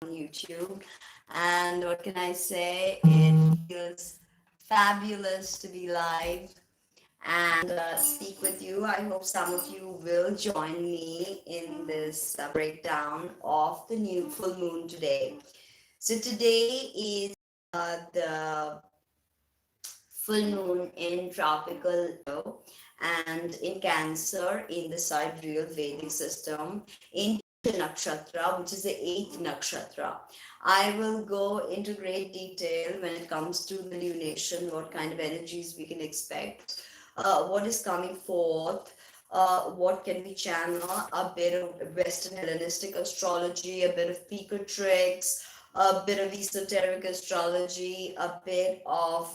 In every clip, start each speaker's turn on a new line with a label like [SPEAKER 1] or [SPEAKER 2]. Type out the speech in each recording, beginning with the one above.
[SPEAKER 1] on YouTube. And what can I say? It feels fabulous to be live and speak with you. I hope some of you will join me in this breakdown of the new full moon today. So today is the full moon in tropical and in Cancer in the sidereal Vedic system in nakshatra, which is the eighth nakshatra. I will go into great detail when it comes to the lunation, what kind of energies we can expect, what is coming forth, what can we channel, a bit of Western Hellenistic astrology, a bit of Pico tricks, a bit of esoteric astrology, a bit of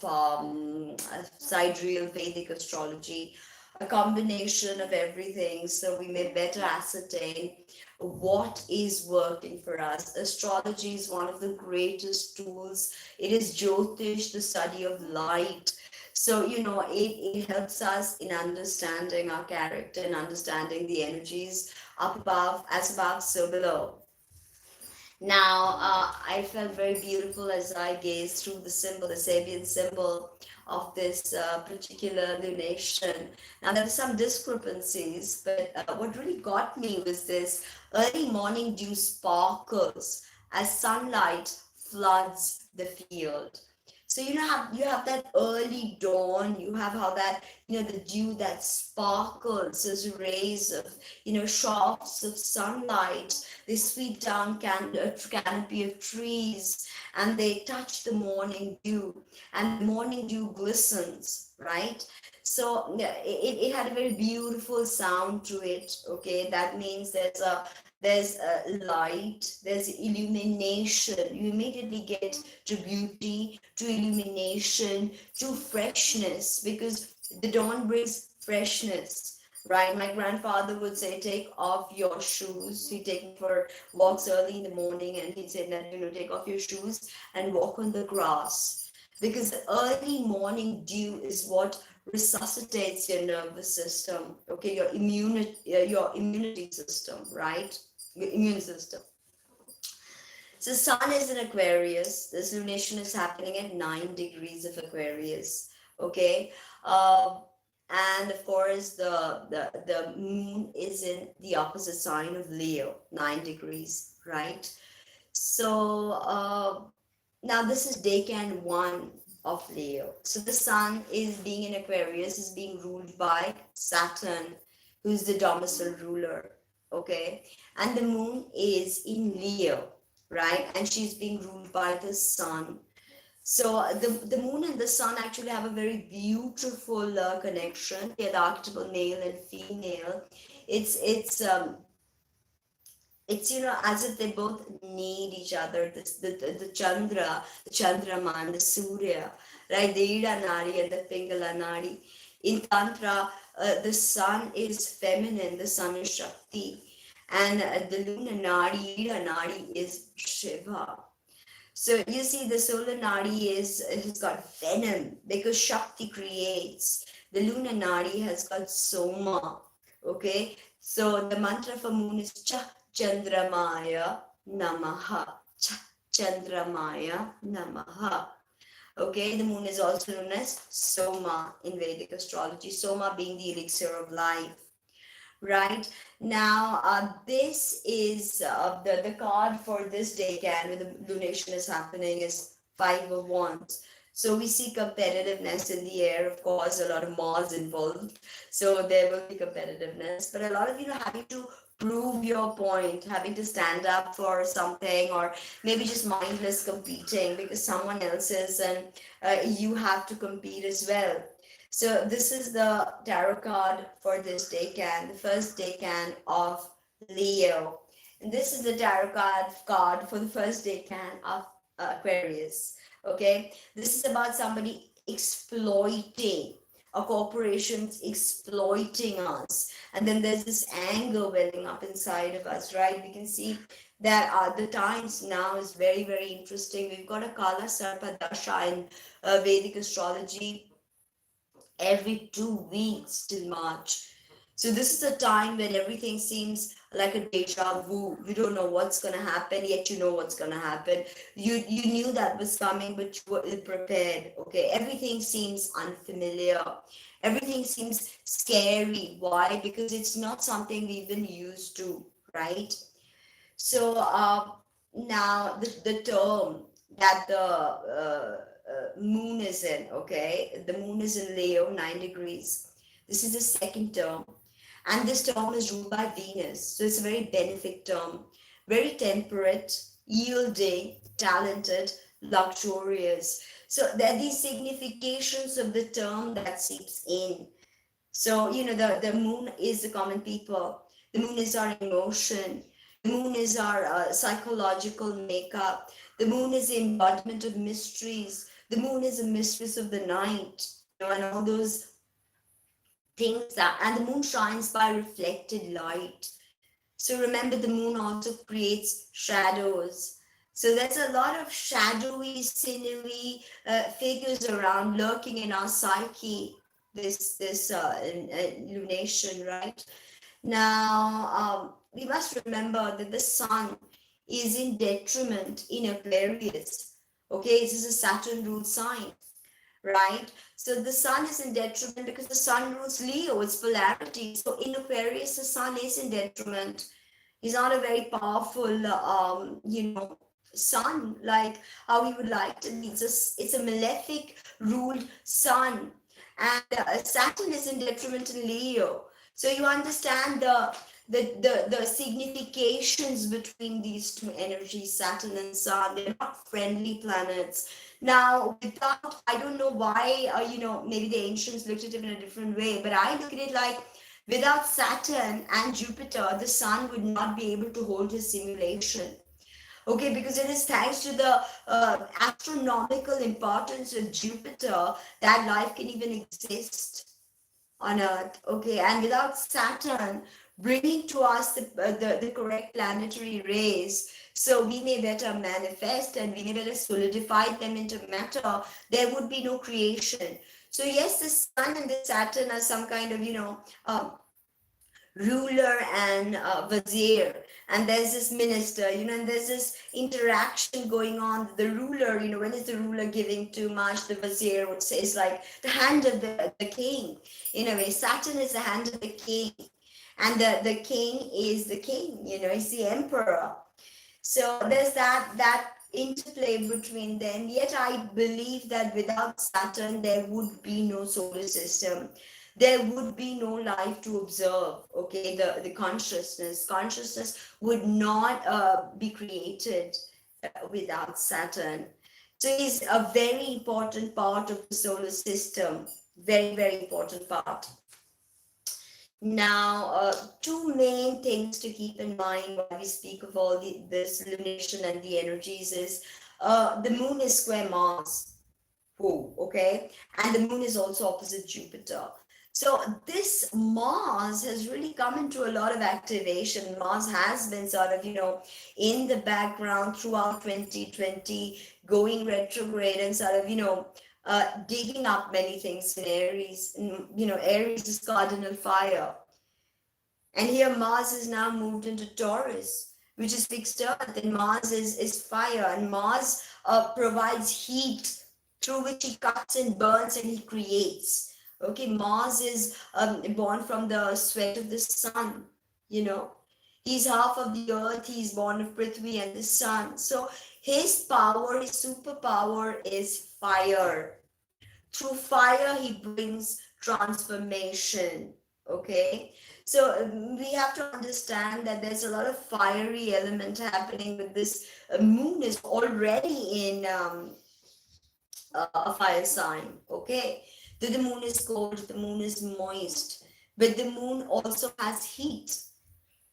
[SPEAKER 1] sidereal Vedic astrology, a combination of everything so we may better ascertain what is working for us. Astrology is one of the greatest tools. It is Jyotish, the study of light. So, it helps us in understanding our character and understanding the energies up above, as above, so below. Now, I felt very beautiful as I gazed through the symbol, the Sabian symbol of this particular lunation. Now, there were some discrepancies, but what really got me was this early morning dew sparkles as sunlight floods the field. So you have that early dawn, you have how that, the dew that sparkles as rays of, shafts of sunlight. They sweep down a canopy of trees and they touch the morning dew, and the morning dew glistens, right? So yeah, it had a very beautiful sound to it. Okay, that means there's a light, there's illumination. You immediately get to beauty, to illumination, to freshness, because the dawn brings freshness, right? My grandfather would say, take off your shoes. He'd take me for walks early in the morning and he'd say that, take off your shoes and walk on the grass. Because the early morning dew is what resuscitates your nervous system, okay, your immunity system, right? Your immune system. So sun is in Aquarius. This lunation is happening at 9 degrees of Aquarius. Okay. Uh, and of course the moon is in the opposite sign of Leo, 9 degrees, right? So now this is decan 1 of Leo. So the sun is being in Aquarius, is being ruled by Saturn, who's the domicile ruler. Okay. And the moon is in Leo, right? And she's being ruled by the sun. So the moon and the sun actually have a very beautiful connection. They're the archetypal male and female. It's as if they both need each other. The Chandra, the Chandrama and the Surya, right? The Ida Nadi and the Pingala Nadi. In Tantra, the sun is feminine, the sun is Shakti, and the Luna Nadi, Ida Nadi is Shiva. So you see, the solar Nadi has got venom because Shakti creates. The lunar Nadi has got Soma. Okay, so the mantra for moon is Cha Chandramaya Namaha. Cha Chandramaya Namaha. Okay, the moon is also known as Soma in Vedic astrology. Soma being the elixir of life. Right now, this is the card for this decan when the lunation is happening is 5 of Wands. So we see competitiveness in the air. Of course, a lot of Mars involved, so there will be competitiveness. But a lot of having to prove your point, having to stand up for something, or maybe just mindless competing because someone else is, and you have to compete as well. So this is the tarot card for this decan, the first decan of Leo. And this is the tarot card for the first decan of Aquarius. Okay, this is about somebody exploiting, a corporation's exploiting us. And then there's this anger welling up inside of us, right? We can see that the times now is very, very interesting. We've got a Kala Sarpa Dasha in Vedic astrology every 2 weeks till March. So this is a time when everything seems like a deja vu. You don't know what's gonna happen, yet you know what's gonna happen. You knew that was coming, but you were ill prepared. Okay, everything seems unfamiliar. Everything seems scary. Why? Because it's not something we've been used to, right? So now the term that the moon is in, okay, the moon is in Leo, 9 degrees. This is the second term, and this term is ruled by Venus. So it's a very benefic term, very temperate, yielding, talented, luxurious. So there are these significations of the term that seeps in. So, the moon is the common people. The moon is our emotion. The moon is our psychological makeup. The moon is the embodiment of mysteries. The moon is the mistress of the night, and all those things and the moon shines by reflected light. So remember, the moon also creates shadows. So there's a lot of shadowy, sinewy figures around lurking in our psyche. This lunation, right? Now, we must remember that the sun is in detriment in Aquarius. Okay, this is a Saturn ruled sign, right? So the sun is in detriment because the sun rules Leo, it's polarity. So in Aquarius, the sun is in detriment. He's not a very powerful, sun like how we would like to be. It's a malefic ruled sun, and Saturn is in detriment in Leo. So you understand the significations between these two energies, Saturn and Sun. They're not friendly planets. Now, without, I don't know why, maybe the ancients looked at it in a different way, but I look at it like without Saturn and Jupiter, the Sun would not be able to hold his simulation. Okay, because it is thanks to the astronomical importance of Jupiter that life can even exist on Earth. Okay, and without Saturn bringing to us the correct planetary rays, so we may better manifest and we may better solidify them into matter, there would be no creation. So yes, the Sun and the Saturn are some kind of, ruler and vizier, and there's this minister, and there's this interaction going on. The ruler, when is the ruler giving too much, the vizier would say is like the hand of the king. In a way, Saturn is the hand of the king, and the king is the king, he's the emperor. So there's that interplay between them. Yet I believe that without Saturn, there would be no solar system. There would be no life to observe. Okay, the consciousness would not be created without Saturn. So it's a very important part of the solar system. Very, very important part. Now, two main things to keep in mind while we speak of all this lunation and the energies is the moon is square Mars. Whoa, okay? And the moon is also opposite Jupiter. So this Mars has really come into a lot of activation. Mars has been sort of, in the background throughout 2020, going retrograde and sort of, digging up many things in Aries. And, Aries is cardinal fire. And here Mars is now moved into Taurus, which is fixed earth, and Mars is fire, and Mars provides heat through which he cuts and burns and he creates. Okay, Mars is born from the sweat of the sun, He's half of the earth, he's born of Prithvi and the sun. So his power, his superpower is fire. Through fire, he brings transformation. Okay, so we have to understand that there's a lot of fiery element happening with this. Moon is already in a fire sign. Okay, the moon is cold, the moon is moist, but the moon also has heat.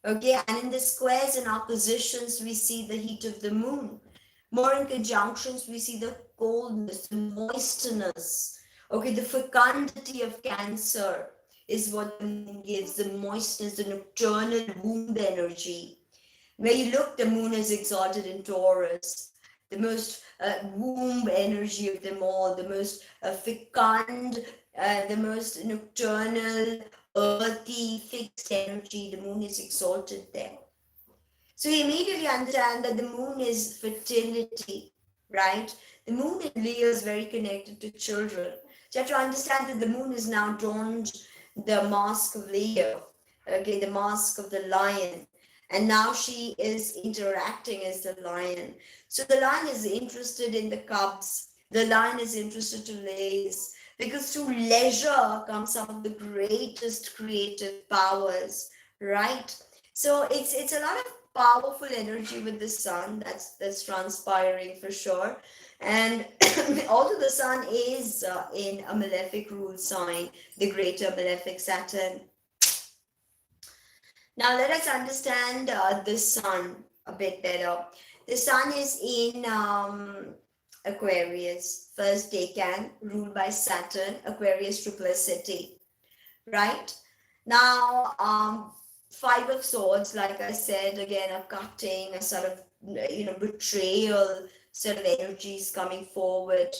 [SPEAKER 1] Okay, and in the squares and oppositions, we see the heat of the moon. More in conjunctions, we see the coldness, the moistness. Okay, the fecundity of Cancer is what the moon gives, the moistness, the nocturnal womb energy. Where you look, the moon is exalted in Taurus, the most womb energy of them all, the most fecund, the most nocturnal, earthy, fixed energy. The moon is exalted there. So you immediately understand that the moon is fertility, right? The moon in Leo is very connected to children. So you have to understand that the moon is now donned the mask of Leo, okay, the mask of the lion. And now she is interacting as the lion. So the lion is interested in the cubs. The lion is interested to lays because through leisure comes some of the greatest creative powers, right? So it's a lot of powerful energy with the sun that's transpiring for sure. And although the sun is in a malefic rule sign, the greater malefic Saturn. Now let us understand the sun a bit better. The sun is in Aquarius, first decan, ruled by Saturn, Aquarius triplicity, right? Now, Five of Swords, like I said, again, a cutting, a sort of, betrayal sort of energies coming forward.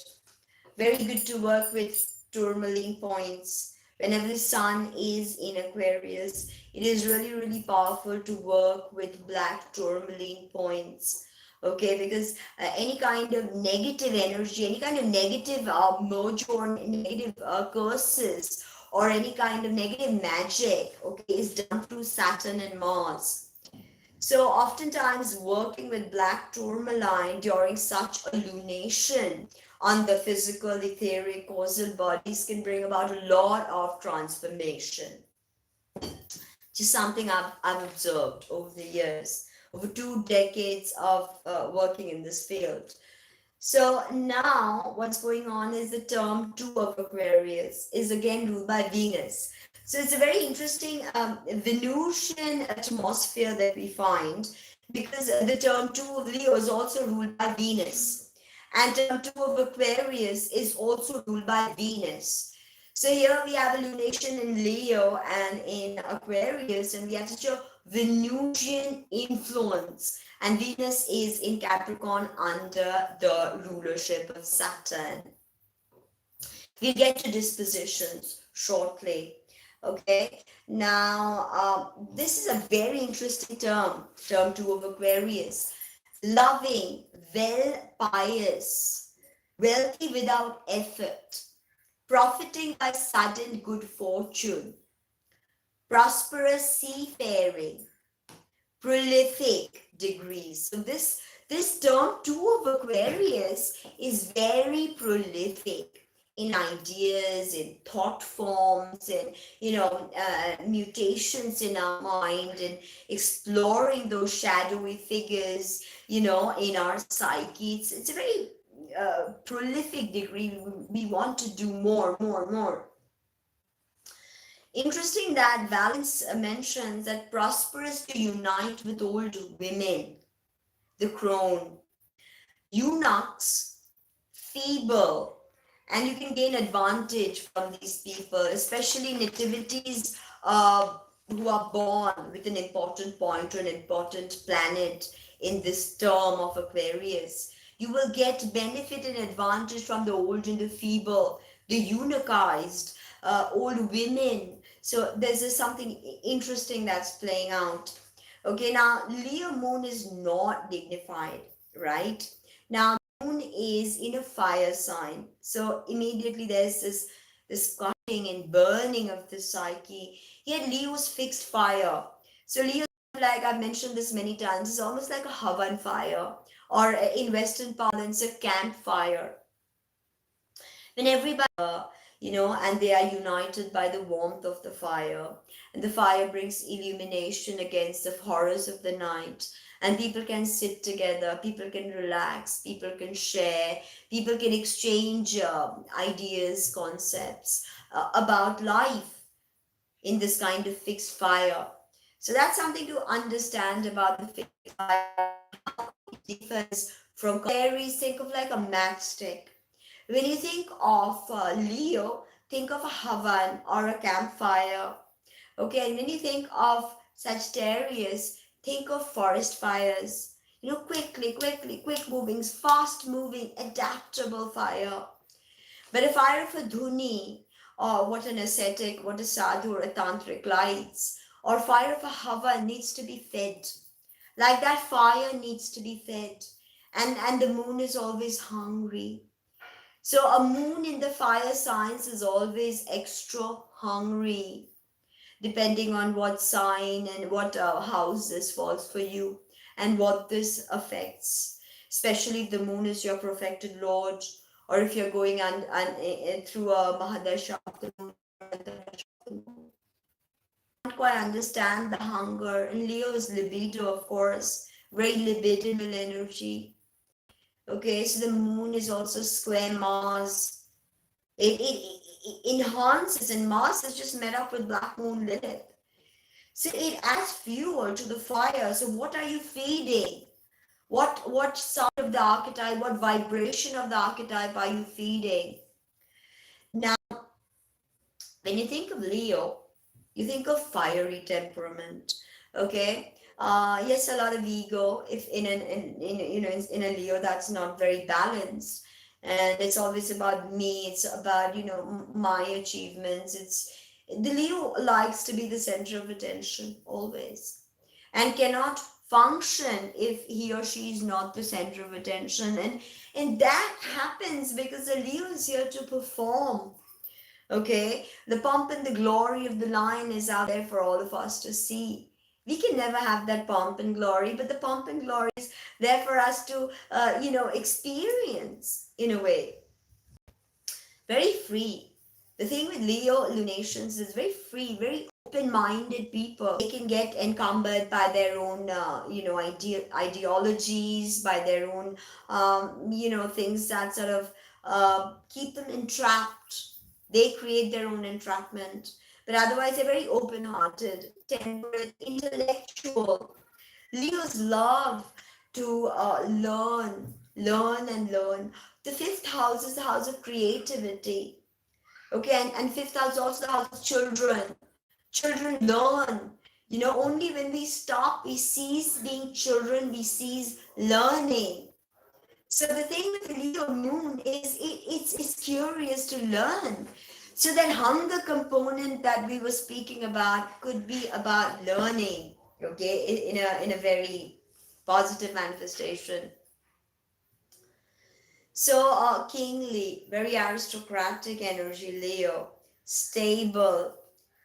[SPEAKER 1] Very good to work with tourmaline points. Whenever the sun is in Aquarius, it is really, really powerful to work with black tourmaline points. Okay, because any kind of negative energy, any kind of negative mojo or negative curses, or any kind of negative magic, okay, is done through Saturn and Mars. So oftentimes working with black tourmaline during such a lunation on the physical, etheric, causal bodies can bring about a lot of transformation. Just something I've observed over the years, over 2 decades of working in this field. So now what's going on is the term 2 of Aquarius is again ruled by Venus. So it's a very interesting Venusian atmosphere that we find because the term 2 of Leo is also ruled by Venus. And term 2 of Aquarius is also ruled by Venus. So here we have a lunation in Leo and in Aquarius, and we have such a Venusian influence. And Venus is in Capricorn under the rulership of Saturn. We'll get to dispositions shortly. Okay, now this is a very interesting term 2 of Aquarius. Loving, well, pious, wealthy without effort, profiting by sudden good fortune, prosperous seafaring, prolific degrees. So this term 2 of Aquarius is very prolific in ideas, in thought forms, in mutations in our mind, and exploring those shadowy figures, in our psyche. It's a very prolific degree. We want to do more, more, more. Interesting that Valence mentions that prosperous to unite with old women, the crone, eunuchs, feeble, and you can gain advantage from these people, especially nativities who are born with an important point or an important planet in this term of Aquarius. You will get benefit and advantage from the old and the feeble, the eunuchized, old women. So there's something interesting that's playing out. Okay, now Leo moon is not dignified, right? Now moon is in a fire sign, so immediately there's this cutting and burning of the psyche. Yet Leo's fixed fire. So Leo, like I've mentioned this many times, is almost like a Havan fire, or in Western parlance, a campfire. When everybody and they are united by the warmth of the fire, and the fire brings illumination against the horrors of the night, and people can sit together, people can relax, people can share, people can exchange ideas, concepts about life in this kind of fixed fire. So that's something to understand about the fixed fire, how it differs from Aries. Think of like a matchstick. When you think of Leo, think of a Havan or a campfire. Okay, and when you think of Sagittarius, think of forest fires. Quick moving, fast moving, adaptable fire. But a fire of a Dhuni what an ascetic, what a sadhu or a tantric lights, or fire of a hava needs to be fed. Like that fire needs to be fed. And the moon is always hungry. So a moon in the fire signs is always extra hungry, depending on what sign and what house this falls for you and what this affects. Especially if the moon is your perfected lord, or if you're going through a Mahadasha of the moon or Antardasha of the moon. Can't quite understand the hunger. And Leo is libido, of course, very libidinal energy. Okay, so the moon is also square Mars. It enhances, and Mars is just met up with Black Moon Lilith. So it adds fuel to the fire. So what are you feeding? What side of the archetype, what vibration of the archetype are you feeding? Now, when you think of Leo, you think of fiery temperament. Okay. Yes, a lot of ego. If in a Leo that's not very balanced, and it's always about me. It's about my achievements. It's the Leo likes to be the center of attention always, and cannot function if he or she is not the center of attention. And that happens because the Leo is here to perform. Okay, the pomp and the glory of the lion is out there for all of us to see. We can never have that pomp and glory, but the pomp and glory is there for us to, experience in a way. Very free. The thing with Leo lunations is very free, very open-minded people. They can get encumbered by their own, ideologies, by their own, things that sort of keep them entrapped. They create their own entrapment. But otherwise, they're very open-hearted, temperate, intellectual. Leos love to learn and learn. The fifth house is the house of creativity. Okay, and fifth house is also the house of children. Children learn. Only when we stop, we cease being children, we cease learning. So the thing with the Leo moon is it's curious to learn. So that hunger component that we were speaking about could be about learning, okay, in a very positive manifestation. So kingly, very aristocratic energy, Leo, stable,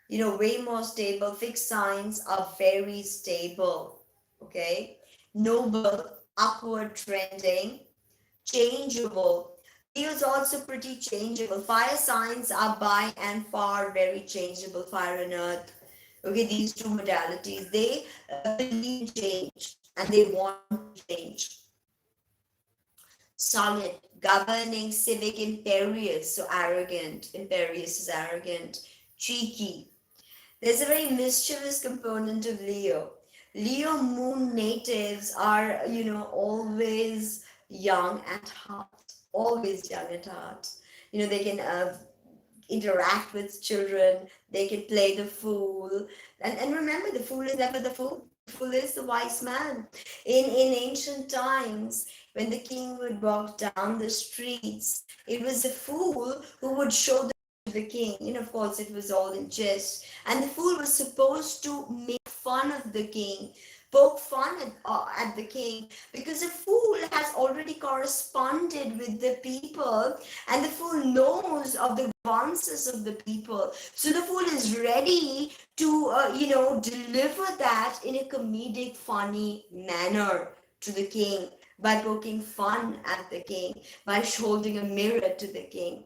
[SPEAKER 1] way more stable. Fixed signs are very stable, okay, noble, upward trending, changeable. Leo is also pretty changeable. Fire signs are by and far very changeable. Fire and earth. Okay, these two modalities, they believe in change and they want to change. Solid, governing, civic, imperious. So arrogant. Imperious is arrogant. Cheeky. There's a very mischievous component of Leo. Leo moon natives are, always young at heart. Always young at heart. They can interact with children. They can play the fool. And remember, the fool is never the fool. The fool is the wise man. In ancient times, when the king would walk down the streets, it was the fool who would show the king. Of course, it was all in jest. And the fool was supposed to make fun of the king, poke fun at the king, because the fool has already corresponded with the people, and the fool knows of the grievances of the people. So the fool is ready to, deliver that in a comedic, funny manner to the king, by poking fun at the king, by holding a mirror to the king.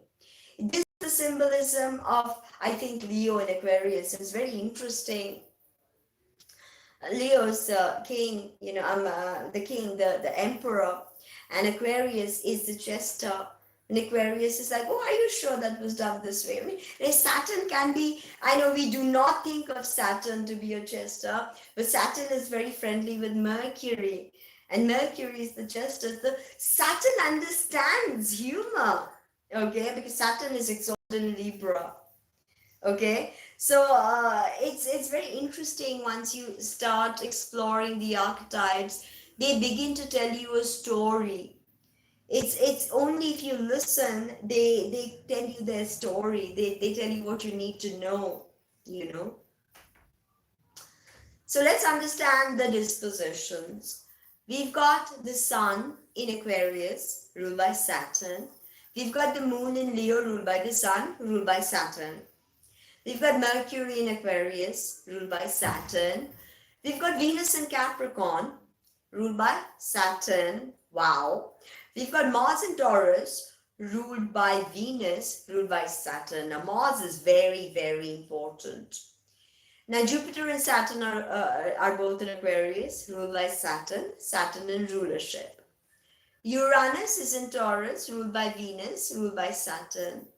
[SPEAKER 1] This is the symbolism of, I think, Leo and Aquarius. It's very interesting. Leo's king, I'm the king, the emperor, and Aquarius is the jester. And Aquarius is like, oh, are you sure that was done this way? I mean, Saturn can be, I know we do not think of Saturn to be a jester, but Saturn is very friendly with Mercury. And Mercury is the jester. The Saturn understands humor, okay, because Saturn is exalted in Libra. Okay, so it's very interesting. Once you start exploring the archetypes, they begin to tell you a story. It's only if you listen, they tell you their story. They tell you what you need to know, you know. So let's understand the dispositions. We've got the sun in Aquarius, ruled by Saturn. We've got the moon in Leo, ruled by the sun, ruled by Saturn. We've got Mercury in Aquarius, ruled by Saturn. We've got Venus in Capricorn, ruled by Saturn. Wow. We've got Mars in Taurus, ruled by Venus, ruled by Saturn. Now, Mars is very, very important. Now, Jupiter and Saturn are both in Aquarius, ruled by Saturn, Saturn in rulership. Uranus is in Taurus, ruled by Venus, ruled by Saturn.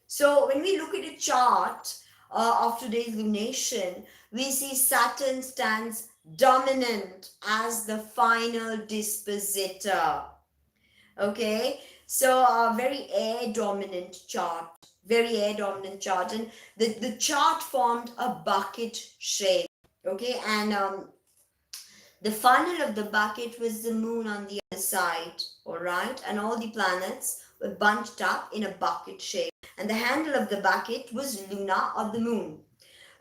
[SPEAKER 1] So, when we look at a chart of today's lunation, we see Saturn stands dominant as the final dispositor. Okay, so a very air dominant chart, and the chart formed a bucket shape. Okay, and the funnel of the bucket was the moon on the other side. All right, and all the planets were bunched up in a bucket shape, and the handle of the bucket was Luna or the moon.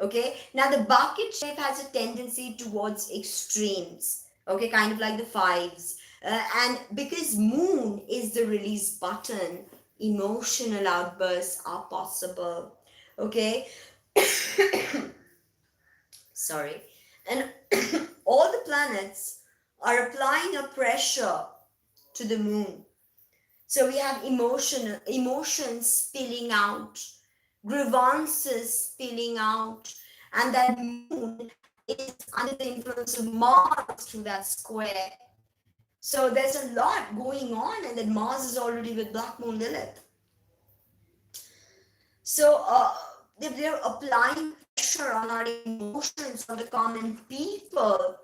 [SPEAKER 1] Okay, now the bucket shape has a tendency towards extremes. Okay, kind of like the fives. And because moon is the release button, emotional outbursts are possible. Okay, sorry. And all the planets are applying a pressure to the moon. So we have emotions spilling out, grievances spilling out, and that moon is under the influence of Mars through that square. So there's a lot going on, and then Mars is already with Black Moon Lilith. So they're applying pressure on our emotions, on the common people,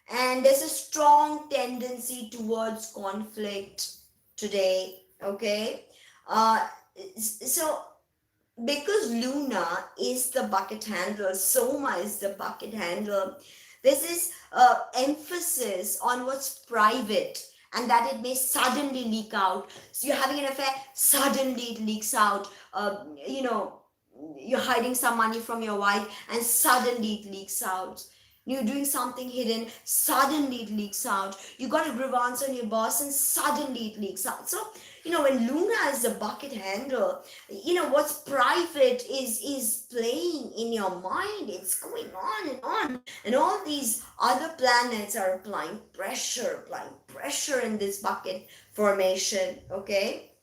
[SPEAKER 1] and there's a strong tendency towards conflict today. Okay, so because Luna is the bucket handle, Soma is the bucket handle, there's this emphasis on what's private and that it may suddenly leak out. So you're having an affair, suddenly it leaks out. You know, you're hiding some money from your wife and suddenly it leaks out. You're doing something hidden, suddenly it leaks out. You got a grievance on your boss and suddenly it leaks out. So, you know, when Luna is the bucket handle, you know, what's private is playing in your mind. It's going on and on. And all these other planets are applying pressure in this bucket formation, okay?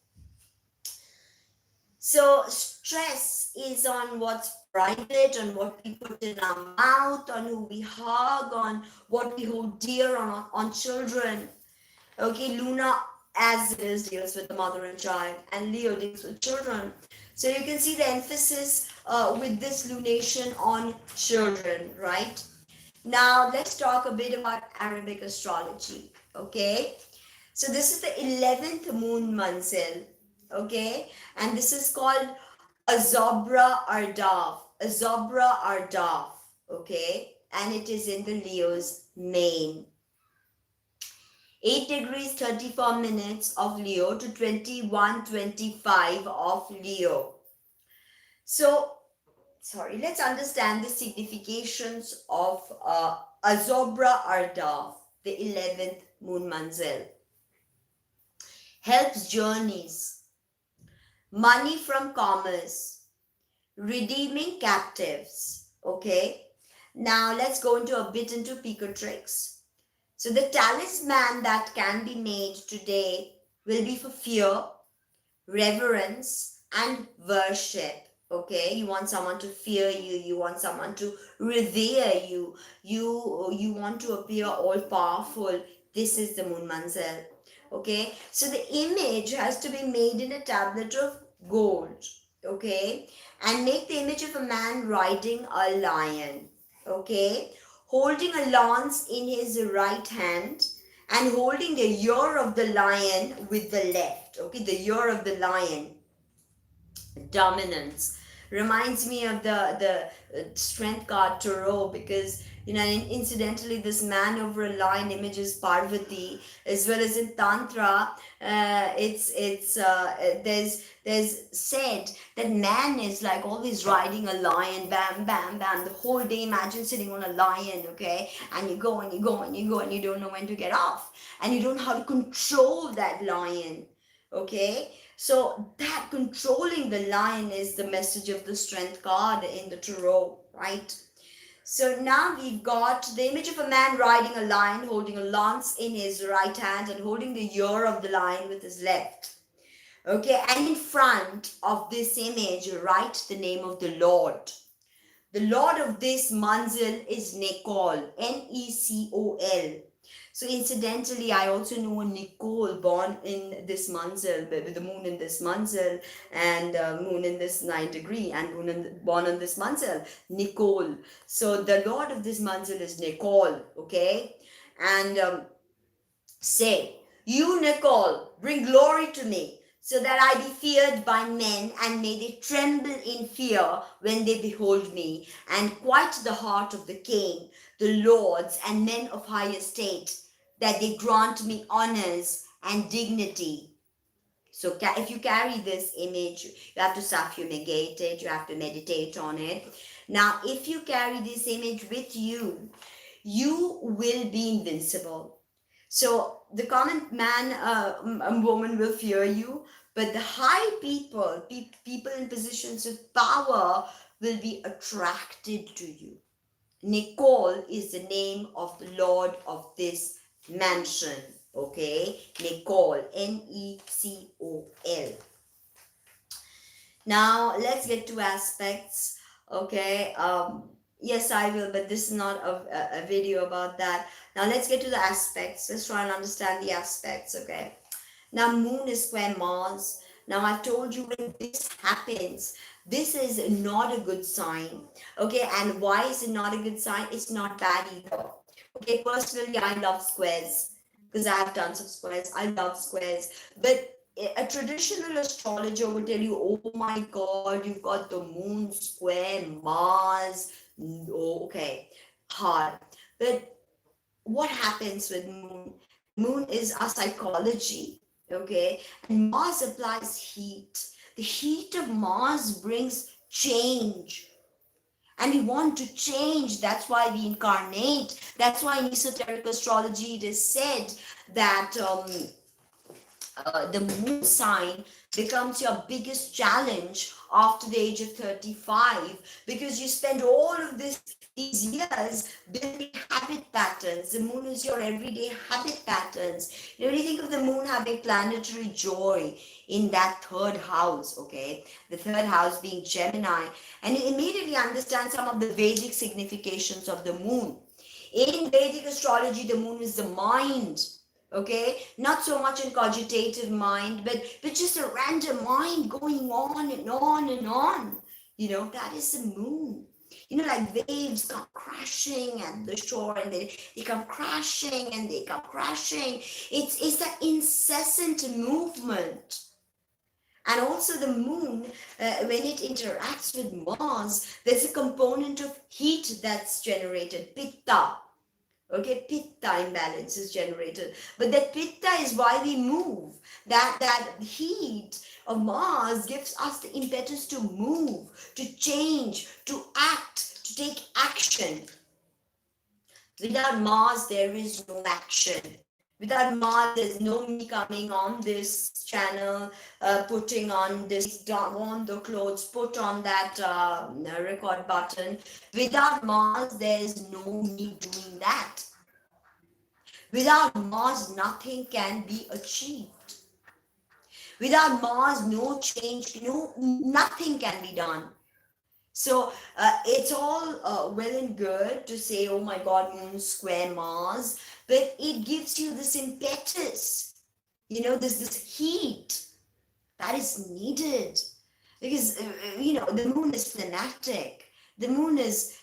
[SPEAKER 1] So stress is on what's private, on what we put in our mouth, on who we hug, on what we hold dear, on children. Okay, Luna, as it is, deals with the mother and child, and Leo deals with children. So you can see the emphasis with this lunation on children, right? Now let's talk a bit about Arabic astrology. Okay, so this is the 11th moon manzil. Okay, and this is called Azobra Ardaf, okay, and it is in the Leo's main. 8 degrees 34 minutes of Leo to 21:25 of Leo. So, sorry, let's understand the significations of Azobra Ardaf, the 11th moon manzil. Helps journeys, money from commerce, redeeming captives. Okay, now let's go into a bit into pico tricks. So the talisman that can be made today will be for fear, reverence, and worship. Okay, you want someone to fear you, you want someone to revere you, you want to appear all powerful. This is the moon manzil. Okay, so the image has to be made in a tablet of gold. Okay, and make the image of a man riding a lion. Okay, holding a lance in his right hand and holding the ear of the lion with the left. Okay, the ear of the lion, dominance. reminds me of the strength card tarot, because incidentally, this man over a lion images Parvati, as well as in Tantra. There's said that man is like always riding a lion, bam, bam, bam, the whole day. Imagine sitting on a lion, okay, and you go and you go and you go, and you don't know when to get off, and you don't know how to control that lion, okay. So that controlling the lion is the message of the strength card in the tarot, right? So now we've got the image of a man riding a lion, holding a lance in his right hand and holding the ear of the lion with his left. Okay, and in front of this image, write the name of the Lord. The Lord of this manzil is Nekol, Necol. So incidentally, I also know a Nicole born in this manzil, with the moon in this manzil, and moon in this 9 degree, and born on this manzil, Nicole. So the Lord of this manzil is Nicole, okay? And say, you, Nicole, bring glory to me, so that I be feared by men, and may they tremble in fear when they behold me, and quiet the heart of the king, the lords, and men of high estate, that they grant me honors and dignity. So if you carry this image, you have to suffumigate it, you have to meditate on it. Now, if you carry this image with you, you will be invincible. So the common man and woman will fear you, but the high people, people in positions of power, will be attracted to you. Nicole is the name of the Lord of this mansion. Okay, Nicole, Necol. Now let's get to aspects. Okay, yes, I will, but this is not a video about that. Now let's get to the aspects. Let's try and understand the aspects. Okay, now moon is square Mars. Now I've told you, when this happens, this is not a good sign. Okay, and why is it not a good sign? It's not bad either. Okay, personally, I love squares because I have tons of squares. I love squares, but a traditional astrologer would tell you, oh my god, you've got the moon square Mars. Oh, okay, hard. But what happens with moon? Moon is our psychology, okay? And Mars applies heat. The heat of Mars brings change. And we want to change. That's why we incarnate. That's why in esoteric astrology it is said that the moon sign becomes your biggest challenge after the age of 35, because you spend all of these years building habit patterns. The moon is your everyday habit patterns. When you think of the moon having planetary joy in that third house, okay, the third house being Gemini, and you immediately understand some of the Vedic significations of the moon. In Vedic astrology, the moon is the mind. Okay, not so much in cogitative mind, but just a random mind going on and on and on. That is the moon. Like waves come crashing at the shore, and they come crashing and they come crashing. It's that incessant movement. And also the moon, when it interacts with Mars, there's a component of heat that's generated, pitta. Okay, pitta imbalance is generated, but that pitta is why we move. That heat of Mars gives us the impetus to move, to change, to act, to take action. Without Mars, there is no action. Without Mars, there's no me coming on this channel, putting on this, on the clothes, put on that record button. Without Mars, there's no me doing that. Without Mars, nothing can be achieved. Without Mars, no change, nothing can be done. So it's all well and good to say, oh my God, moon square Mars, but it gives you this impetus, this heat that is needed. Because, the moon is fanatic. The moon is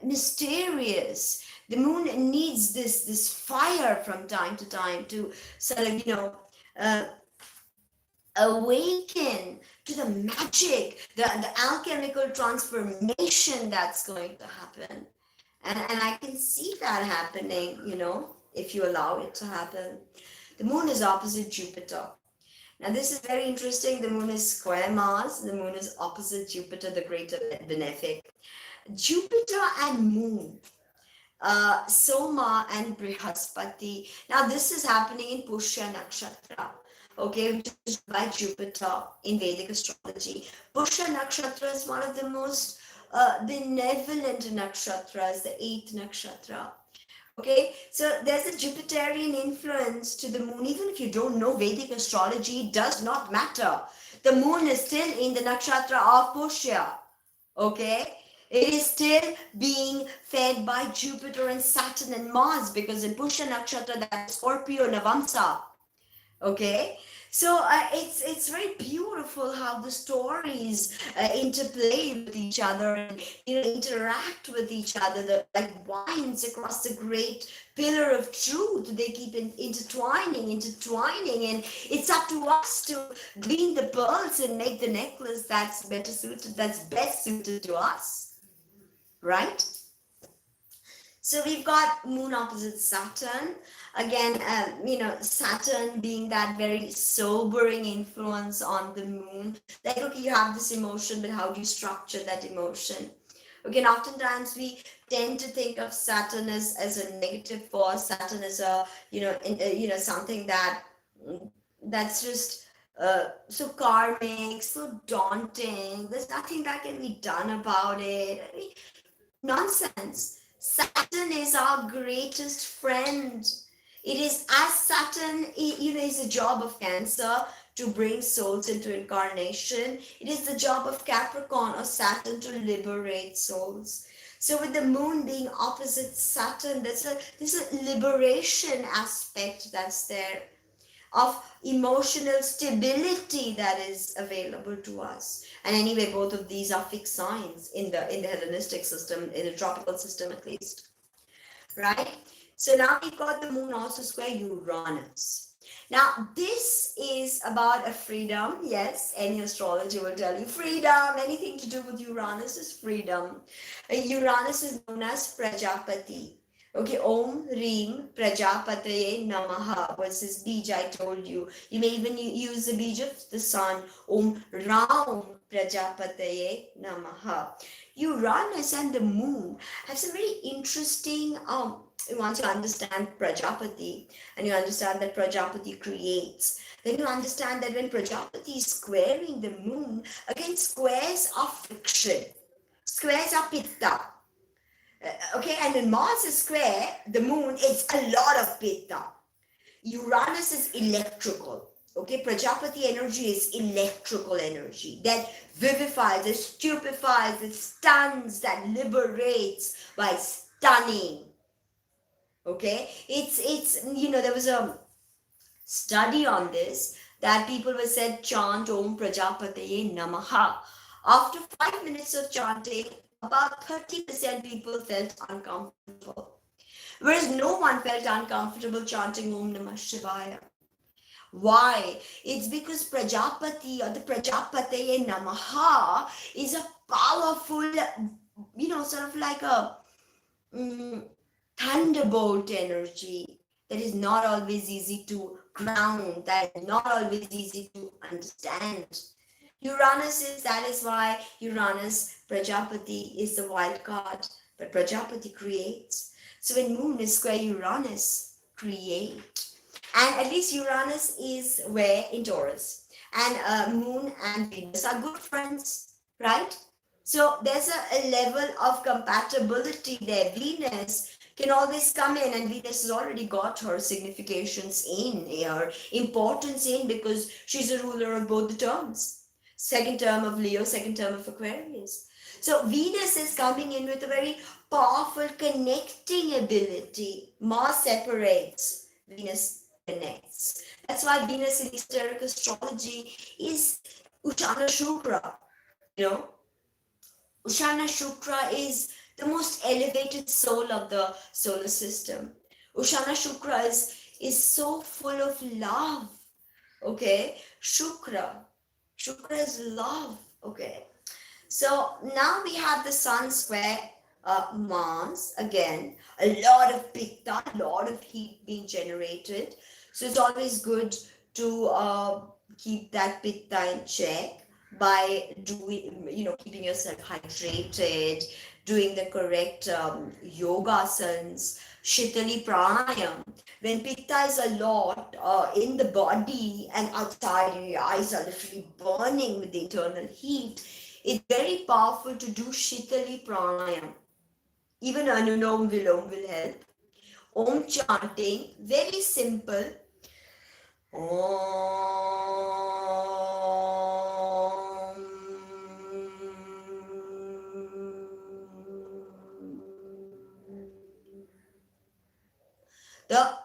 [SPEAKER 1] mysterious. The moon needs this fire from time to time to sort of awaken to the magic, the alchemical transformation that's going to happen. And I can see that happening, if you allow it to happen. The moon is opposite Jupiter. Now, this is very interesting. The moon is square Mars, the moon is opposite Jupiter, the greater benefic. Jupiter and moon, Soma and Brihaspati. Now, this is happening in Pushya Nakshatra, okay, which is by Jupiter in Vedic astrology. Pushya Nakshatra is one of the most benevolent nakshatras, the eighth nakshatra. Okay, so there's a Jupiterian influence to the moon. Even if you don't know Vedic astrology, it does not matter. The moon is still in the nakshatra of Pushya. Okay, it is still being fed by Jupiter and Saturn and Mars, because in Pushya nakshatra that's Scorpio Navamsa. Okay, so it's very beautiful how the stories interplay with each other, and interact with each other, like vines across the great pillar of truth. They keep intertwining, and it's up to us to glean the pearls and make the necklace that's best suited to us, right? So we've got moon opposite Saturn. Again, Saturn being that very sobering influence on the moon. Like, okay, you have this emotion, but how do you structure that emotion? Okay, and oftentimes we tend to think of Saturn as a negative force. Saturn is something that's just so karmic, so daunting. There's nothing that can be done about it. I mean, nonsense. Saturn is our greatest friend. It is, as Saturn, is a job of Cancer to bring souls into incarnation. It is the job of Capricorn or Saturn to liberate souls. So with the moon being opposite Saturn, there's a liberation aspect that's there, of emotional stability that is available to us. And anyway, both of these are fixed signs in the Hellenistic system, in the tropical system at least, right? So now we've got the moon also square Uranus. Now, this is about a freedom. Yes, any astrologer will tell you freedom. Anything to do with Uranus is freedom. Uranus is known as Prajapati. Okay, Om Reem Prajapataye Namaha was his bija I told you. You may even use the bija of the sun. Om Ram Prajapataye Namaha. Uranus and the moon have some very interesting, once you understand Prajapati, and you understand that Prajapati creates, then you understand that when Prajapati is squaring the moon, again, squares are friction. Squares are pitta. Okay, and when Mars is square, the moon, it's a lot of pitta. Uranus is electrical. Okay, Prajapati energy is electrical energy that vivifies, that stupefies, that stuns, that liberates by stunning. Okay, it's there was a study on this, that people were said chant Om Prajapataye Namaha. After 5 minutes of chanting, about 30% people felt uncomfortable, whereas no one felt uncomfortable chanting Om Namah Shivaya. Why? It's because Prajapati, or the Prajapataye Namaha, is a powerful, sort of like a thunderbolt energy that is not always easy to ground, that is not always easy to understand. That is why Uranus, Prajapati is the wild card, but Prajapati creates. So when moon is square Uranus, create. And at least Uranus is where in Taurus. And moon and Venus are good friends, right? So there's a level of compatibility there. Venus can always come in, and Venus has already got her significations in, her importance in, because she's a ruler of both the terms. Second term of Leo, second term of Aquarius. So Venus is coming in with a very powerful connecting ability. Mars separates, Venus connects. That's why Venus in esoteric astrology is Ushana Shukra. Ushana Shukra is the most elevated soul of the solar system. Ushana Shukra is so full of love. Okay, Shukra is love. Okay, so now we have the Sun square Mars again. A lot of pitta, a lot of heat being generated. So it's always good to keep that pitta in check by doing, keeping yourself hydrated, doing the correct yoga asanas, shitali pranayam. When pitta is a lot in the body and outside, and your eyes are literally burning with the internal heat, it's very powerful to do Shitali Pranayam. Even Anulom Vilom will help. Om chanting, very simple. Om. The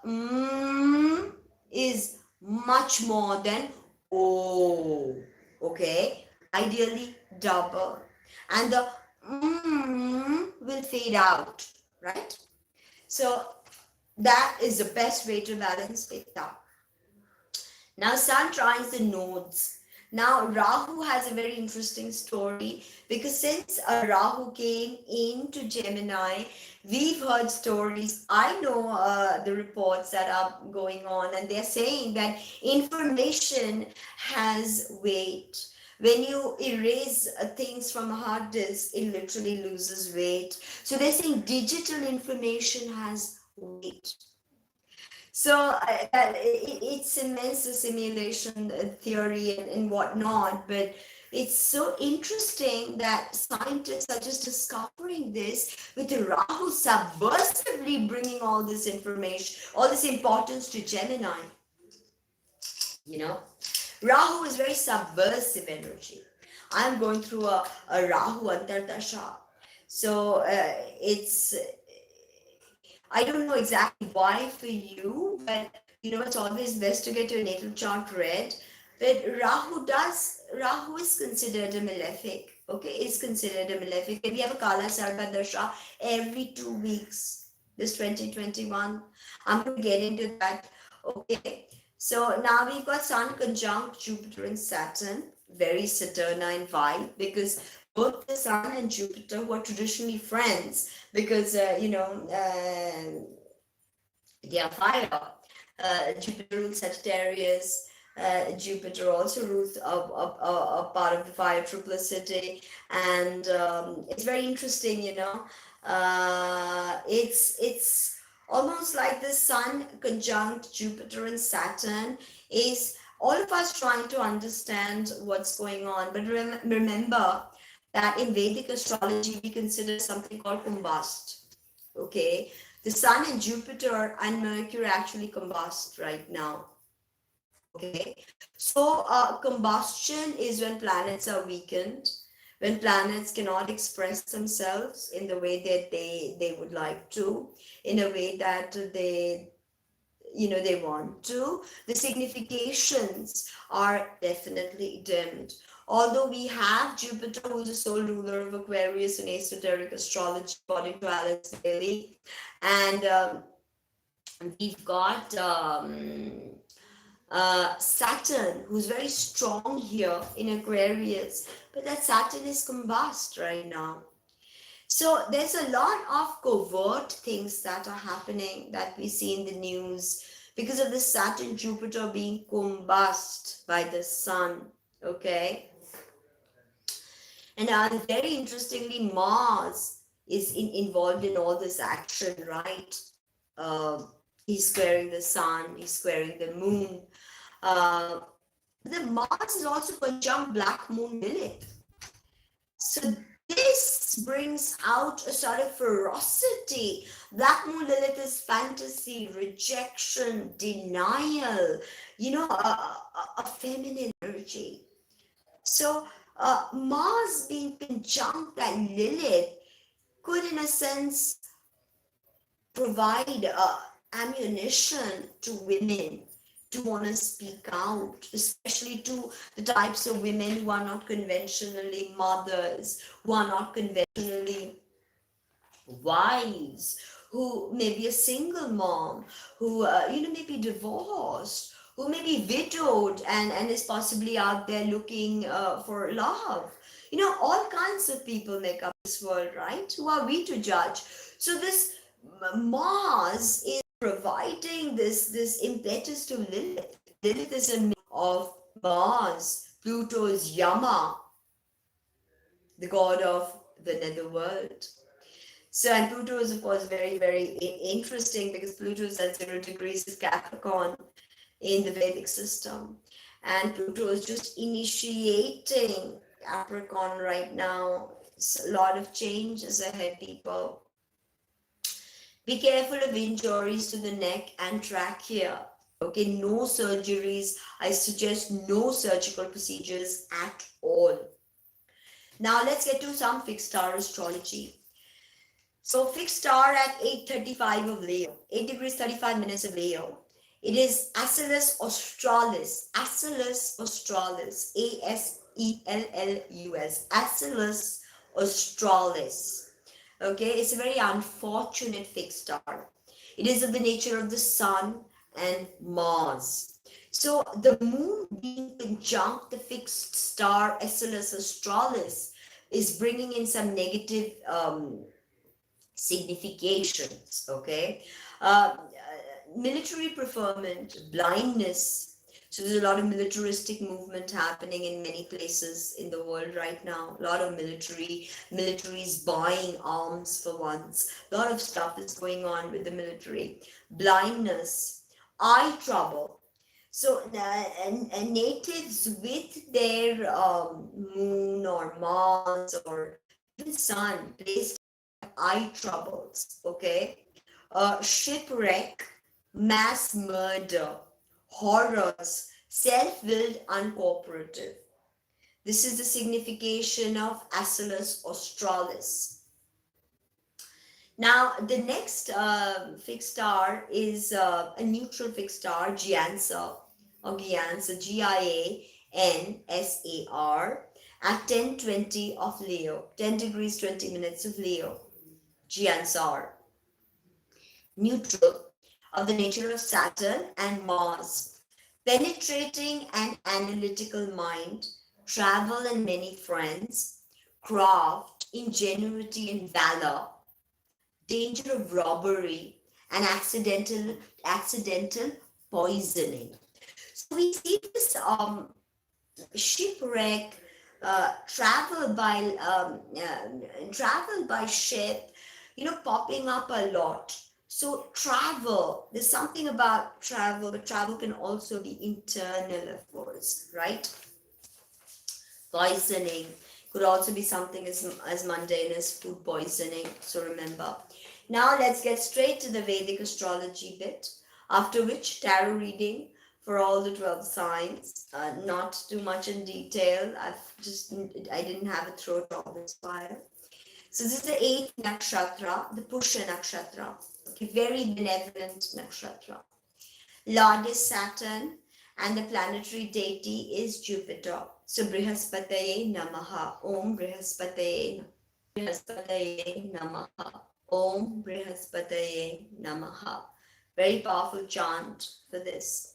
[SPEAKER 1] is much more than O. Okay? Ideally double. And the will fade out, right? So that is the best way to balance pitta. Now, Sun trines the nodes. Now, Rahu has a very interesting story because since Rahu came into Gemini, we've heard stories. I know the reports that are going on, and they're saying that information has weight. When you erase things from a hard disk, it literally loses weight. So they're saying digital information has weight. So it cements the simulation theory and whatnot, but it's so interesting that scientists are just discovering this with Rahu subversively bringing all this information, all this importance to Gemini. You know, Rahu is very subversive energy. I'm going through a Rahu Antardasha. So it's I don't know exactly why for you, but it's always best to get your natal chart read. But Rahu is considered a malefic. Okay, is considered a malefic. And we have a Kala Sarva Dasha every 2 weeks. This 2021. I'm going to get into that. Okay, so now we've got Sun conjunct Jupiter and Saturn. Very Saturnine vibe because both the Sun and Jupiter were traditionally friends because they are fire. Jupiter rules Sagittarius. Jupiter also rules a part of the fire triplicity, and it's very interesting. It's almost like the Sun conjunct Jupiter and Saturn is all of us trying to understand what's going on. But remember that in Vedic astrology we consider something called combust. Okay, the Sun and Jupiter and Mercury actually combust right now. Okay, so combustion is when planets are weakened, when planets cannot express themselves in the way that they would like to, in a way that they want to. The significations are definitely dimmed. Although we have Jupiter, who's the sole ruler of Aquarius in esoteric astrology, according to Alex Bailey, and we've got Saturn, who's very strong here in Aquarius, but that Saturn is combust right now. So there's a lot of covert things that are happening that we see in the news because of the Saturn Jupiter being combust by the Sun. Okay. And very interestingly, Mars is involved in all this action, right? Uh, he's squaring the Sun, he's squaring the Moon. Uh, the Mars is also conjunct Black Moon Lilith. So this brings out a sort of ferocity. Black Moon Lilith is fantasy, rejection, denial, a feminine energy. So Mars being conjunct that Lilith could, in a sense, provide ammunition to women to want to speak out, especially to the types of women who are not conventionally mothers, who are not conventionally wives, who may be a single mom, who may be divorced, who may be widowed and is possibly out there looking for love. All kinds of people make up this world, right? Who are we to judge? So this Mars is providing this impetus to Lilith. Lilith is a mix of Mars, Pluto's Yama, the god of the netherworld. So, and Pluto is, of course, very, very interesting because Pluto is at 0 degrees of Capricorn in the Vedic system. And Pluto is just initiating Capricorn right now. It's a lot of changes ahead, people. Be careful of injuries to the neck and trachea. Okay, no surgeries. I suggest no surgical procedures at all. Now let's get to some fixed star astrology. So fixed star at 8:35 of Leo, 8 degrees 35 minutes of Leo. It is Asellus australis, Asellus australis, Asellus, Asellus australis. Okay, it's a very unfortunate fixed star. It is of the nature of the Sun and Mars. So the moon being conjunct the fixed star Asellus australis is bringing in some negative significations. Okay, military preferment, blindness. So there's a lot of militaristic movement happening in many places in the world right now. A lot of military is buying arms for once. A lot of stuff is going on with the military. Blindness, eye trouble. So natives with their moon or Mars or even Sun placed eye troubles, okay? Shipwreck, mass murder, horrors, self-willed, uncooperative. This is the signification of Asellus australis. Now, the next fixed star is a neutral fixed star, Giansar, or Giansar, Giansar, at 10:20 of Leo, 10 degrees 20 minutes of Leo. Giansar, neutral, of the nature of Saturn and Mars, penetrating and analytical mind, travel and many friends, craft, ingenuity and valor, danger of robbery, and accidental poisoning. So we see this shipwreck, travel by ship, popping up a lot. So travel, there's something about travel, but travel can also be internal, of course, right? Poisoning could also be something as mundane as food poisoning. So remember. Now let's get straight to the Vedic astrology bit, after which tarot reading for all the 12 signs. Not too much in detail. I didn't have a throat all this while. So this is the 8th nakshatra, the Pusha nakshatra. Okay, very benevolent nakshatra. Lord is Saturn and the planetary deity is Jupiter. So Brihaspataye Namaha. Om Brihaspataye Namaha. Om Brihaspataye Namaha. Very powerful chant for this.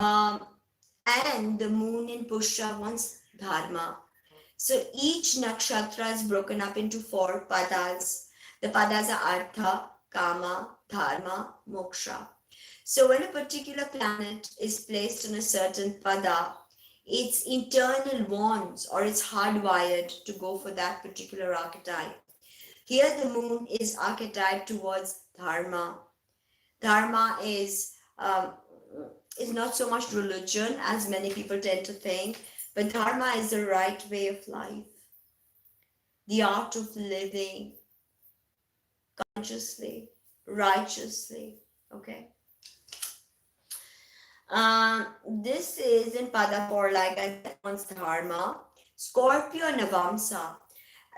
[SPEAKER 1] And the moon in Pusha wants Dharma. So each nakshatra is broken up into 4 padas. The padas are Artha, Kama, Dharma, Moksha. So when a particular planet is placed on a certain pada, its internal wants or it's hardwired to go for that particular archetype. Here the moon is archetype towards Dharma. Dharma is not so much religion as many people tend to think, but Dharma is the right way of life, the art of living consciously, righteously. Okay. This is in Pada 4, like I said, once Dharma. Scorpio Navamsa,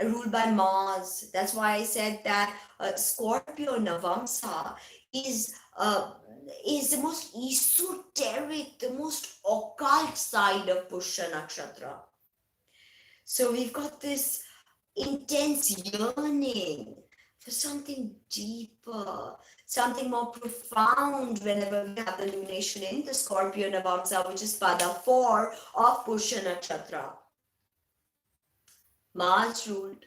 [SPEAKER 1] ruled by Mars. That's why I said that Scorpio Navamsa is the most esoteric, the most occult side of Pushya Nakshatra. So we've got this intense yearning for something deeper, something more profound whenever we have the lunation in the Scorpio Navamsa, which is Pada 4 of Pushya Nakshatra. Mars ruled.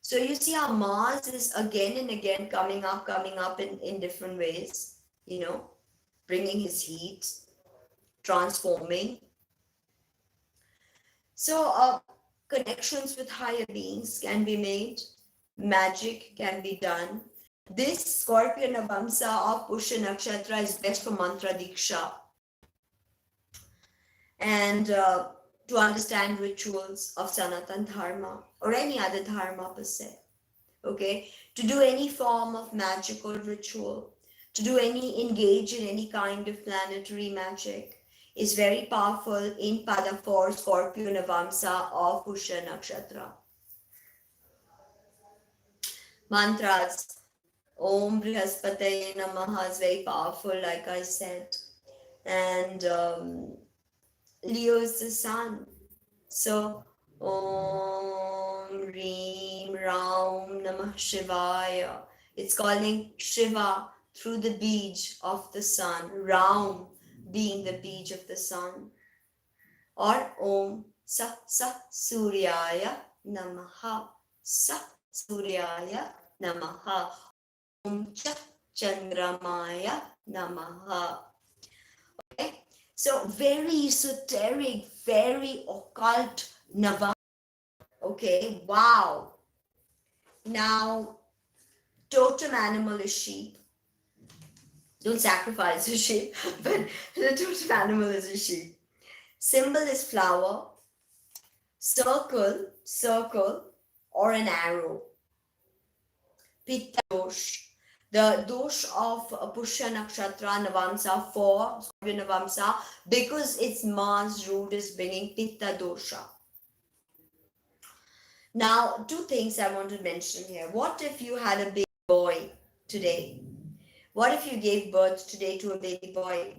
[SPEAKER 1] So you see how Mars is again and again coming up in different ways, bringing his heat, transforming. So connections with higher beings can be made, magic can be done. This Scorpio Navamsa of Pushya Nakshatra is best for Mantra Diksha and to understand rituals of Sanatan Dharma or any other Dharma per se. Okay, to do any form of magical ritual, to engage in any kind of planetary magic is very powerful in Pada 4 Scorpio Navamsa of Pushya Nakshatra. Mantras. Om Brihaspataye Namaha is very powerful, like I said. And Leo is the sun. So, Om Reem Ram Namah Shivaya. It's calling Shiva through the beej of the sun. Ram being the beej of the sun. Or Om Sa Suryaya Namaha. Sa Suryaya Namaha. Om Cha Chandramaya Namaha. Okay, so very esoteric, very occult Nava. Okay, wow. Now, totem animal is sheep. Don't sacrifice a sheep, but the totem animal is a sheep. Symbol is flower, circle, or an arrow. Pitta dosh. The dosh of Pushya Nakshatra Navamsa 4, Scorpio Navamsa, because its Mars root is bringing Pitta dosha. Now, two things I want to mention here. What if you had a baby boy today? What if you gave birth today to a baby boy?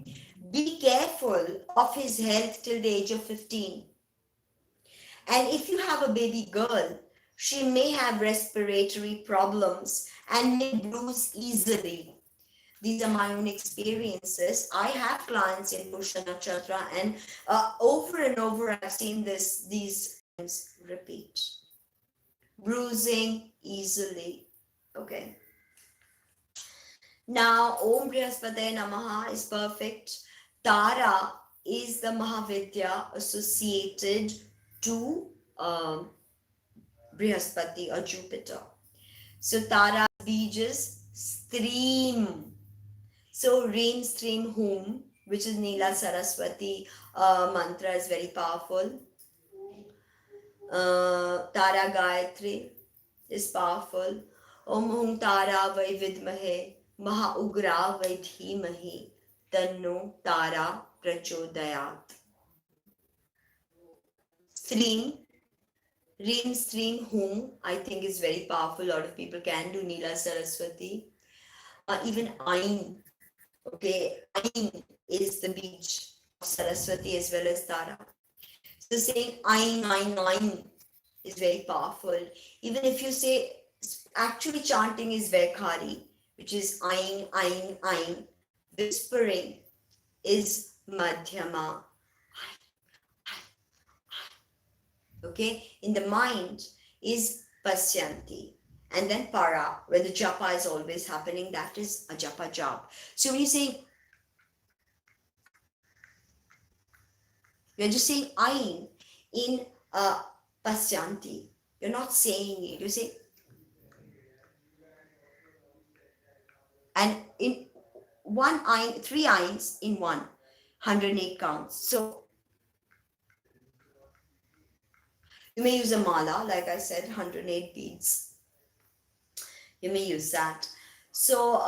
[SPEAKER 1] Be careful of his health till the age of 15. And if you have a baby girl, she may have respiratory problems and may bruise easily. These are my own experiences. I have clients in Pushya Nakshatra, and over and over I've seen these things repeat. Bruising easily. Okay. Now, Om Brihaspataye Namaha is perfect. Tara is the Mahavidya associated to Brihaspati or Jupiter. So Tara beaches stream. So rain stream hum, which is Neela Saraswati mantra, is very powerful. Tara Gayatri is powerful. Om Hum Tara Vai Vidmahe Maha Ugra Vai Dhimahi Tanno Tara Prachodayat. Stream, rain stream hum, I think is very powerful. A lot of people can do Neela Saraswati. Even Ain. Okay, Ain is the beach of Saraswati as well as Tara. So saying Ain is very powerful. Even if you say, actually chanting is Vaikhari, which is Ain. Whispering is Madhyama. Okay, in the mind is Pasyanti. And then Para, where the japa is always happening, that is a japa jap. So when you say, you're just saying Ain in Pasyanti. You're not saying it. You say, and in one Ain, 3 Ains in one, 108 counts. So you may use a mala, like I said, 108 beads. You may use that. So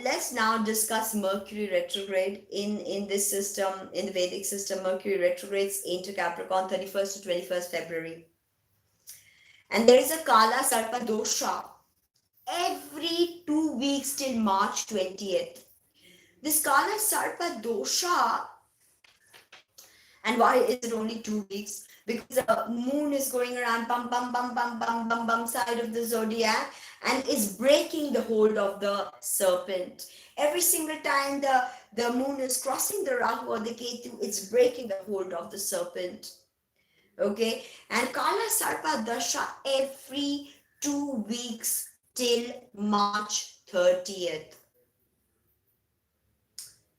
[SPEAKER 1] let's now discuss Mercury retrograde in this system, in the Vedic system. Mercury retrogrades into Capricorn 31st to 21st February. And there is a Kala Sarpa dosha every 2 weeks till March 20th. This Kala Sarpa dosha, And why is it only 2 weeks? Because the moon is going around bum bum bum bum bum bum bum side of the zodiac and is breaking the hold of the serpent. Every single time the moon is crossing the Rahu or the Ketu, it's breaking the hold of the serpent. Okay, and Kala Sarpa Dasha every 2 weeks till March 30th.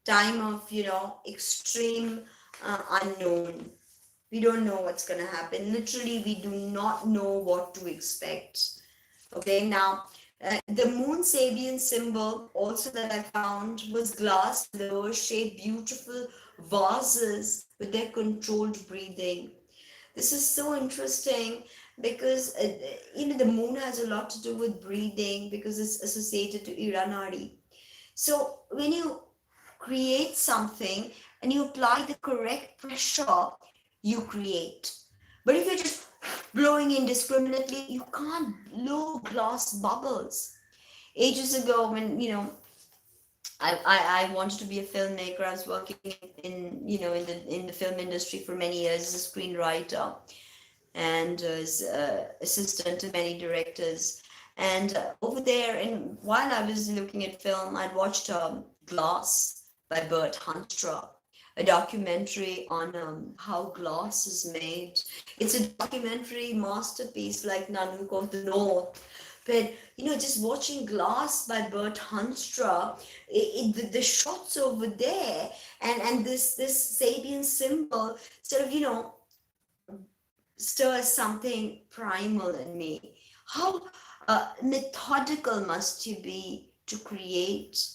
[SPEAKER 1] Time of, extreme unknown. We don't know what's going to happen. Literally, we do not know what to expect. Okay, now the moon Sabian symbol also that I found was glass flower shaped beautiful vases with their controlled breathing. This is so interesting because the moon has a lot to do with breathing because it's associated to Iranadi. So when you create something and you apply the correct pressure, you create. But if you're just blowing indiscriminately, you can't blow glass bubbles. Ages ago, when I wanted to be a filmmaker, I was working in the film industry for many years as a screenwriter and as assistant to many directors. And over there, and while I was looking at film, I'd watched Glass by Bert Hanstra, a documentary on how glass is made. It's a documentary masterpiece like Nanook of the North. But just watching Glass by Bert Hanstra, the shots over there, and this Sabian symbol sort of stirs something primal in me. How methodical must you be to create?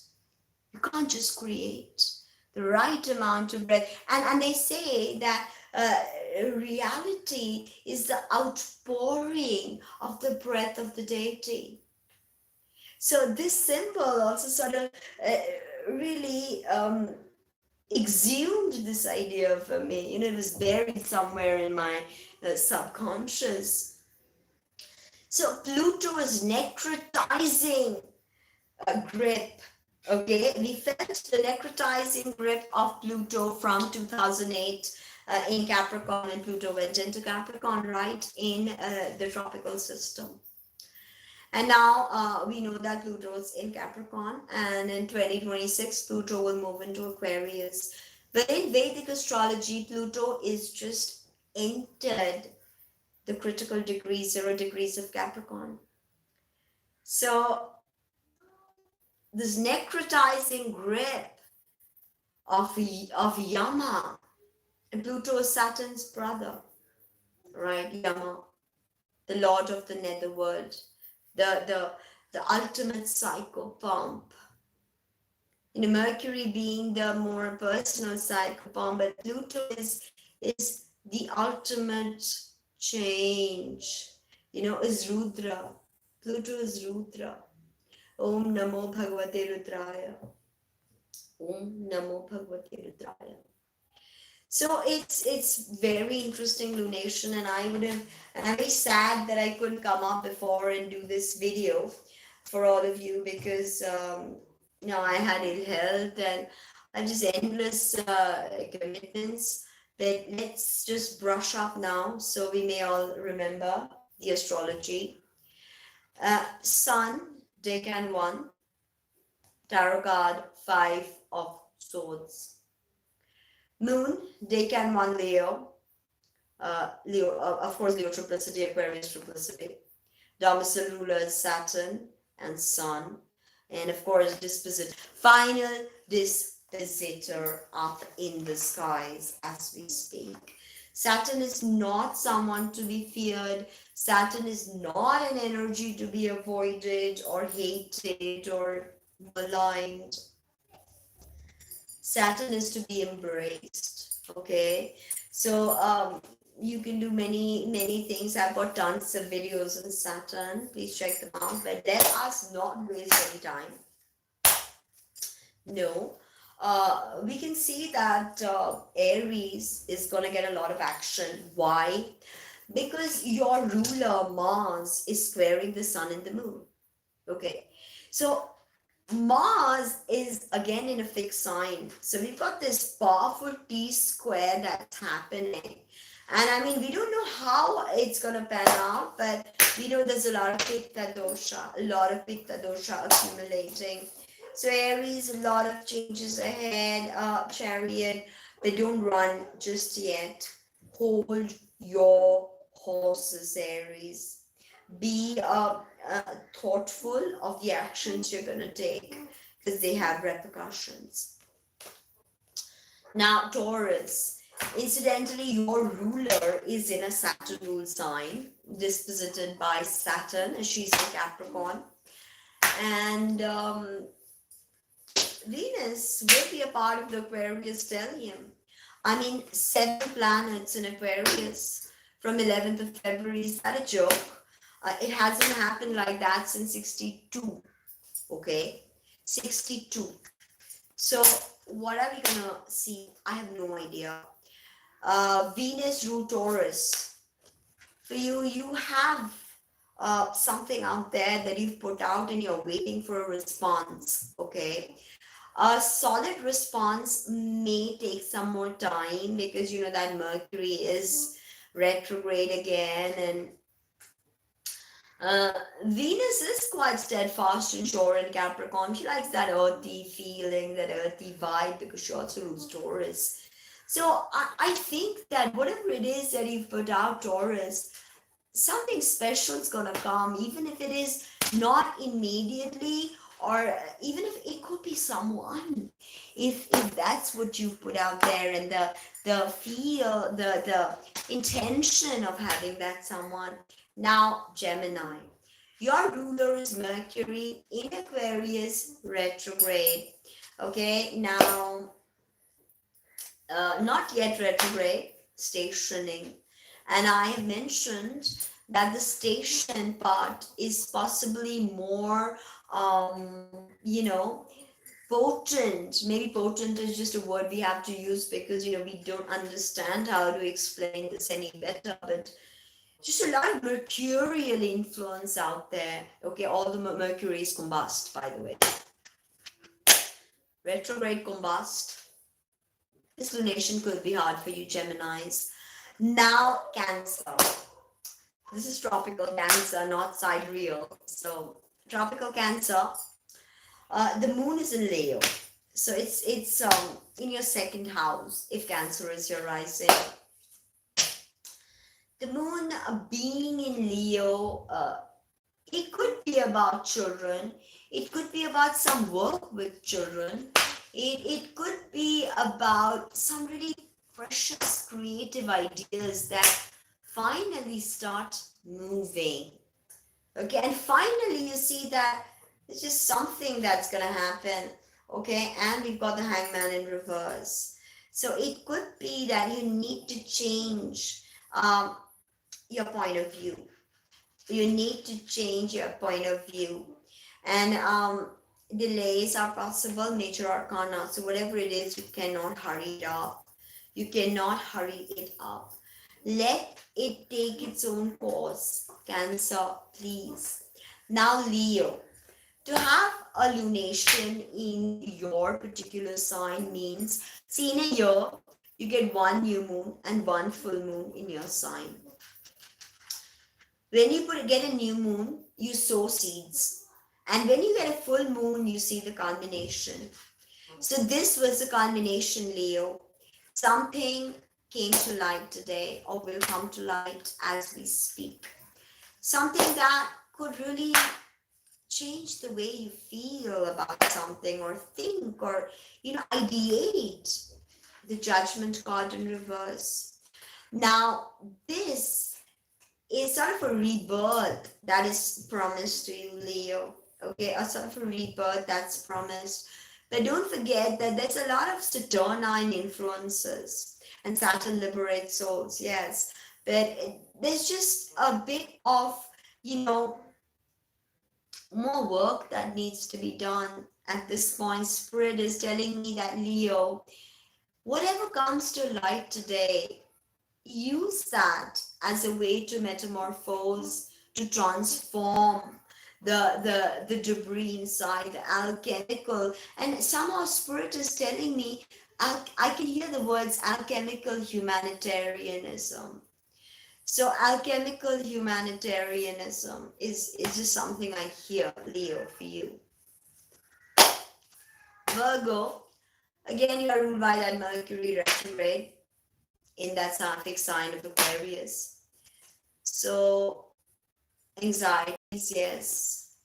[SPEAKER 1] You can't just create the right amount of breath. And they say that reality is the outpouring of the breath of the deity. So this symbol also sort of really exhumed this idea for me. It was buried somewhere in my subconscious. So Pluto is necrotizing a grip. Okay, we felt the necrotizing grip of Pluto from 2008 in Capricorn, and Pluto went into Capricorn, right, in the tropical system. And now we know that Pluto is in Capricorn, and in 2026, Pluto will move into Aquarius. But in Vedic astrology, Pluto is just entered the critical degree, 0 degrees of Capricorn. So this necrotizing grip of Yama, and Pluto is Saturn's brother, right? Yama, the lord of the netherworld, the ultimate psychopomp. Mercury being the more personal psychopomp, but Pluto is the ultimate change. Is Rudra. Pluto is Rudra. Om Namo Bhagavate Rudraya. Om Namo Bhagavate Rudraya. So it's very interesting lunation, and I'm very sad that I couldn't come up before and do this video for all of you because I had ill health and I have just endless commitments. But let's just brush up now so we may all remember the astrology. Sun, Decan 1, Tarot card 5 of Swords. Moon, Decan 1, Leo. Leo, of course, Leo triplicity, Aquarius triplicity. Domicile rulers, Saturn and Sun. And of course, final dispositor up in the skies as we speak. Saturn is not someone to be feared. Saturn is not an energy to be avoided or hated or maligned. Saturn is to be embraced. Okay, so you can do many things. I've got tons of videos on Saturn. Please check them out. But let us not waste any time. No. We can see that Aries is going to get a lot of action. Why? Because your ruler, Mars, is squaring the sun and the moon. Okay. So Mars is again in a fixed sign. So we've got this powerful T square that's happening. And I mean, we don't know how it's going to pan out, but we know there's a lot of Pitta dosha, accumulating. So Aries, a lot of changes ahead. Chariot, they don't run just yet. Hold your horses, Aries. Be thoughtful of the actions you're going to take because they have repercussions. Now, Taurus. Incidentally, your ruler is in a Saturn rule sign, disposited by Saturn, as she's in Capricorn. And Venus will be a part of the Aquarius stellium. I mean, 7 planets in Aquarius from 11th of February. Is that a joke? It hasn't happened like that since 62. Okay? 62. So, what are we gonna see? I have no idea. Venus rule Taurus. For you, you have something out there that you've put out and you're waiting for a response. Okay? A solid response may take some more time because you know that Mercury is retrograde again, and Venus is quite steadfast and sure in Capricorn. She likes that earthy feeling, that earthy vibe because she also rules Taurus. So I think that whatever it is that you've put out, Taurus, something special is gonna come, even if it is not immediately, or even if it could be someone. If that's what you put out there, and the feel, the intention of having that someone. Now, Gemini, your ruler is Mercury in Aquarius retrograde. Okay, now not yet retrograde, stationing. And I have mentioned that the station part is possibly more, um, you know, potent. Maybe potent is just a word we have to use because, you know, we don't understand how to explain this any better. But just a lot of mercurial influence out there. Okay, all the Mercury is combust, by the way. Retrograde combust. This lunation could be hard for you, Geminis. Now, Cancer. This is tropical Cancer, not sidereal. So, tropical Cancer. The moon is in Leo. So it's in your second house if Cancer is your rising. The moon being in Leo, it could be about children. It could be about some work with children. It could be about some really precious creative ideas that finally start moving. Okay, and finally you see that it's just something that's gonna happen. Okay, and we've got the hangman in reverse. So it could be that you need to change your point of view. You need to change your point of view. And delays are possible, major arcana. So whatever it is, you cannot hurry it up. You cannot hurry it up. Let it take its own course. Cancer, please. Now, Leo. To have a lunation in your particular sign means, see, in a year, you get one new moon and one full moon in your sign. When you get a new moon, you sow seeds. And when you get a full moon, you see the culmination. So this was the culmination, Leo. Something came to light today or will come to light as we speak. Something that could really change the way you feel about something or think or, ideate. The Judgment card in reverse. Now, this is sort of a rebirth that is promised to you, Leo. Okay, a sort of a rebirth that's promised. But don't forget that there's a lot of Saturnine influences, and Saturn liberates souls, yes. But there's just a bit of, more work that needs to be done at this point. Spirit is telling me that, Leo, whatever comes to light today, use that as a way to metamorphose, to transform the debris inside, the alchemical, and somehow spirit is telling me I can hear the words alchemical humanitarianism. So alchemical humanitarianism is just something I hear, Leo, for you. Virgo, again, you are ruled by that Mercury retrograde in that sattvic sign of Aquarius. So anxieties, yes.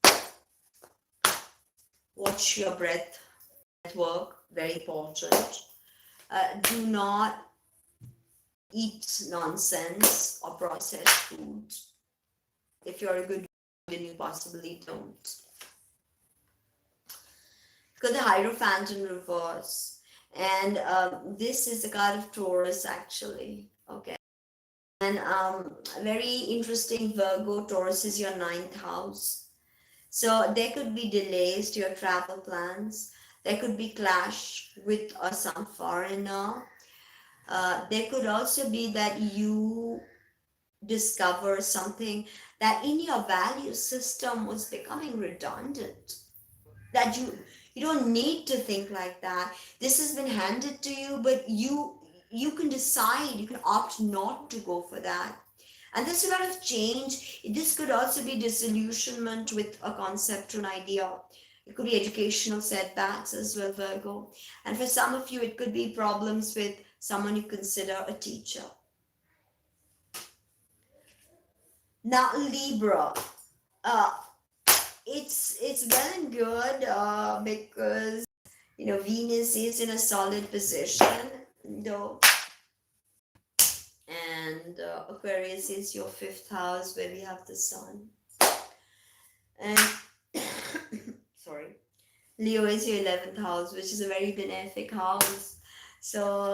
[SPEAKER 1] Watch your breath work, very important. Do not eat nonsense or processed food. If you're a good vegan, you possibly don't. Got the Hierophant in reverse. And this is the card of Taurus, actually. Okay. And very interesting, Virgo. Taurus is your ninth house. So there could be delays to your travel plans. There could be clash with some foreigner. There could also be that you discover something that in your value system was becoming redundant. That you don't need to think like that. This has been handed to you, but you can decide, you can opt not to go for that. And there's a lot of change. This could also be disillusionment with a concept or an idea. It could be educational setbacks as well, Virgo. And for some of you, it could be problems with someone you consider a teacher. Now, Libra. Uh, it's well and good because Venus is in a solid position, though, and Aquarius is your fifth house where we have the sun, and sorry, Leo is your 11th house, which is a very benefic house. So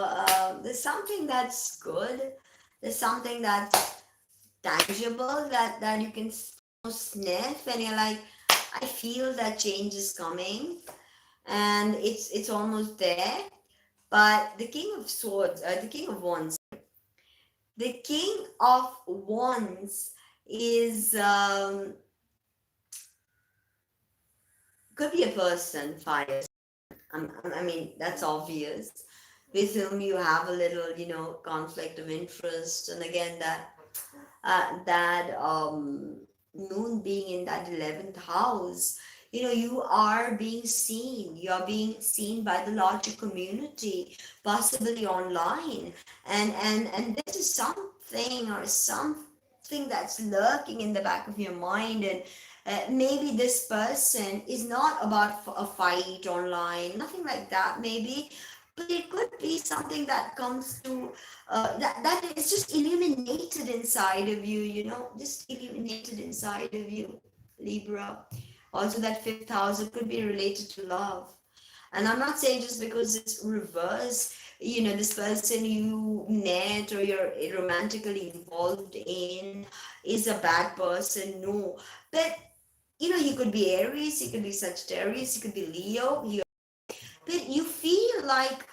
[SPEAKER 1] there's something that's good. There's something that's tangible that you can sniff, and you're like, I feel that change is coming, and it's almost there. But the King of Swords, the King of Wands, the King of Wands is could be a person, fire. I mean, that's obvious. With whom you have a little, conflict of interest, and again that moon being in that 11th house, you are being seen. You are being seen by the larger community, possibly online, and this is something or something that's lurking in the back of your mind, and maybe this person is not about a fight online, nothing like that, maybe, but it could be something that comes to that is just illuminated inside of you, just illuminated inside of you, Libra. Also, that fifth house, it could be related to love. And I'm not saying just because it's reverse, this person you met or you're romantically involved in is a bad person. No. But, he could be Aries, he could be Sagittarius, he could be Leo. But you feel like,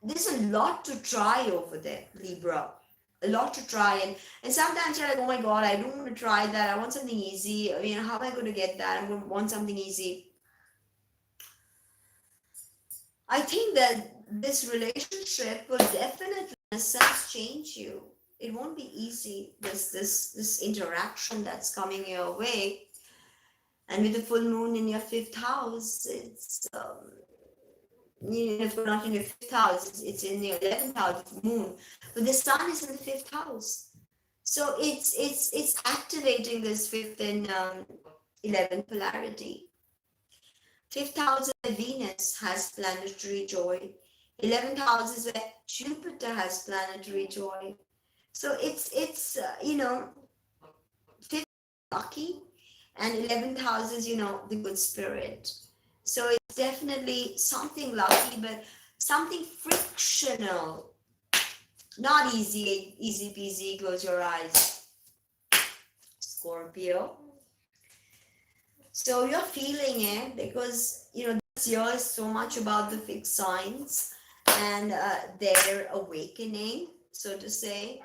[SPEAKER 1] there's a lot to try over there, Libra. A lot to try. And sometimes you're like, oh my God, I don't want to try that. I want something easy. How am I going to get that? I'm going to want something easy. I think that this relationship will definitely, in a sense, change you. It won't be easy, this interaction that's coming your way. And with the full moon in your fifth house, it's if we're not in your fifth house, it's in your 11th house, moon. But the sun is in the fifth house. So it's activating this fifth and 11th polarity. Fifth house where Venus has planetary joy. 11th house is where Jupiter has planetary joy. So it's fifth lucky, and 11th house is the good spirit. So it's definitely something lucky, but something frictional. Not easy peasy, close your eyes. Scorpio. So you're feeling it because, this year is so much about the fixed signs and their awakening, so to say.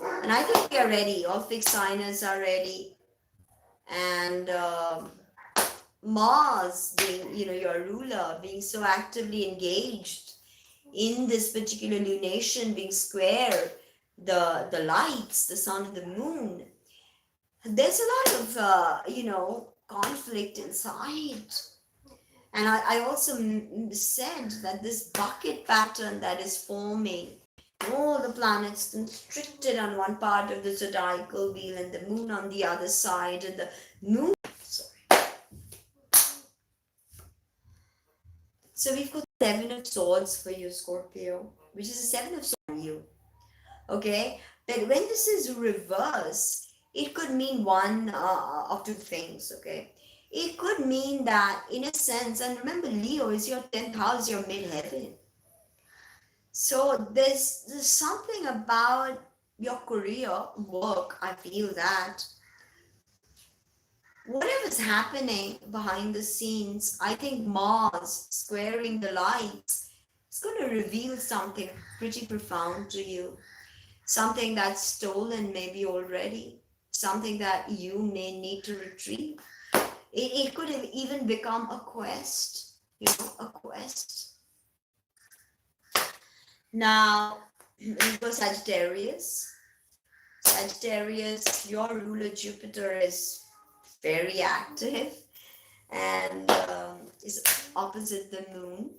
[SPEAKER 1] And I think we are ready. All fixed signers are ready. and Mars being, your ruler, being so actively engaged in this particular lunation, being square the lights, the sun and the moon. There's a lot of conflict inside. And I also said that this bucket pattern that is forming, all the planets constricted on one part of the zodiacal wheel and the moon on the other side, and the moon. So we've got Seven of Swords for you, Scorpio, which is a Seven of Swords for you. Okay? But when this is reverse, it could mean one of two things. Okay? It could mean that, in a sense, and remember, Leo is your 10th house, your midheaven. So there's something about your career, work, I feel that whatever's happening behind the scenes, I think Mars squaring the lights is going to reveal something pretty profound to you. Something that's stolen, maybe already. Something that you may need to retrieve. It could have even become a quest, a quest. Now, we go Sagittarius. Sagittarius, your ruler Jupiter is very active and is opposite the moon.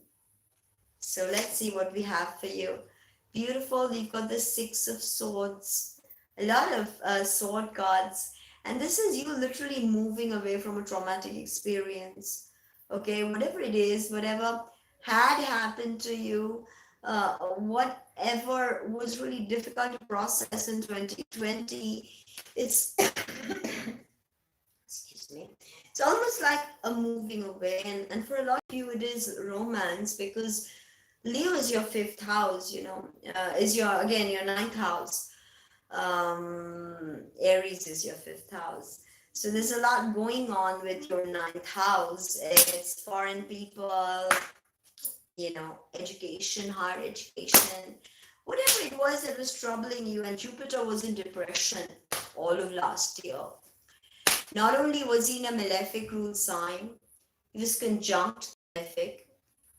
[SPEAKER 1] So let's see what we have for you. Beautiful, you've got the Six of Swords, a lot of sword cards, and this is you literally moving away from a traumatic experience. Okay, whatever it is, whatever had happened to you, whatever was really difficult to process in 2020, it's excuse me, it's almost like a moving away, and for a lot of you it is romance, because Leo is your fifth house, is your, again, your ninth house. Aries is your fifth house. So there's a lot going on with your ninth house. It's foreign people, education, higher education, whatever it was that was troubling you. And Jupiter was in depression all of last year. Not only was he in a malefic rule sign, he was conjunct malefic,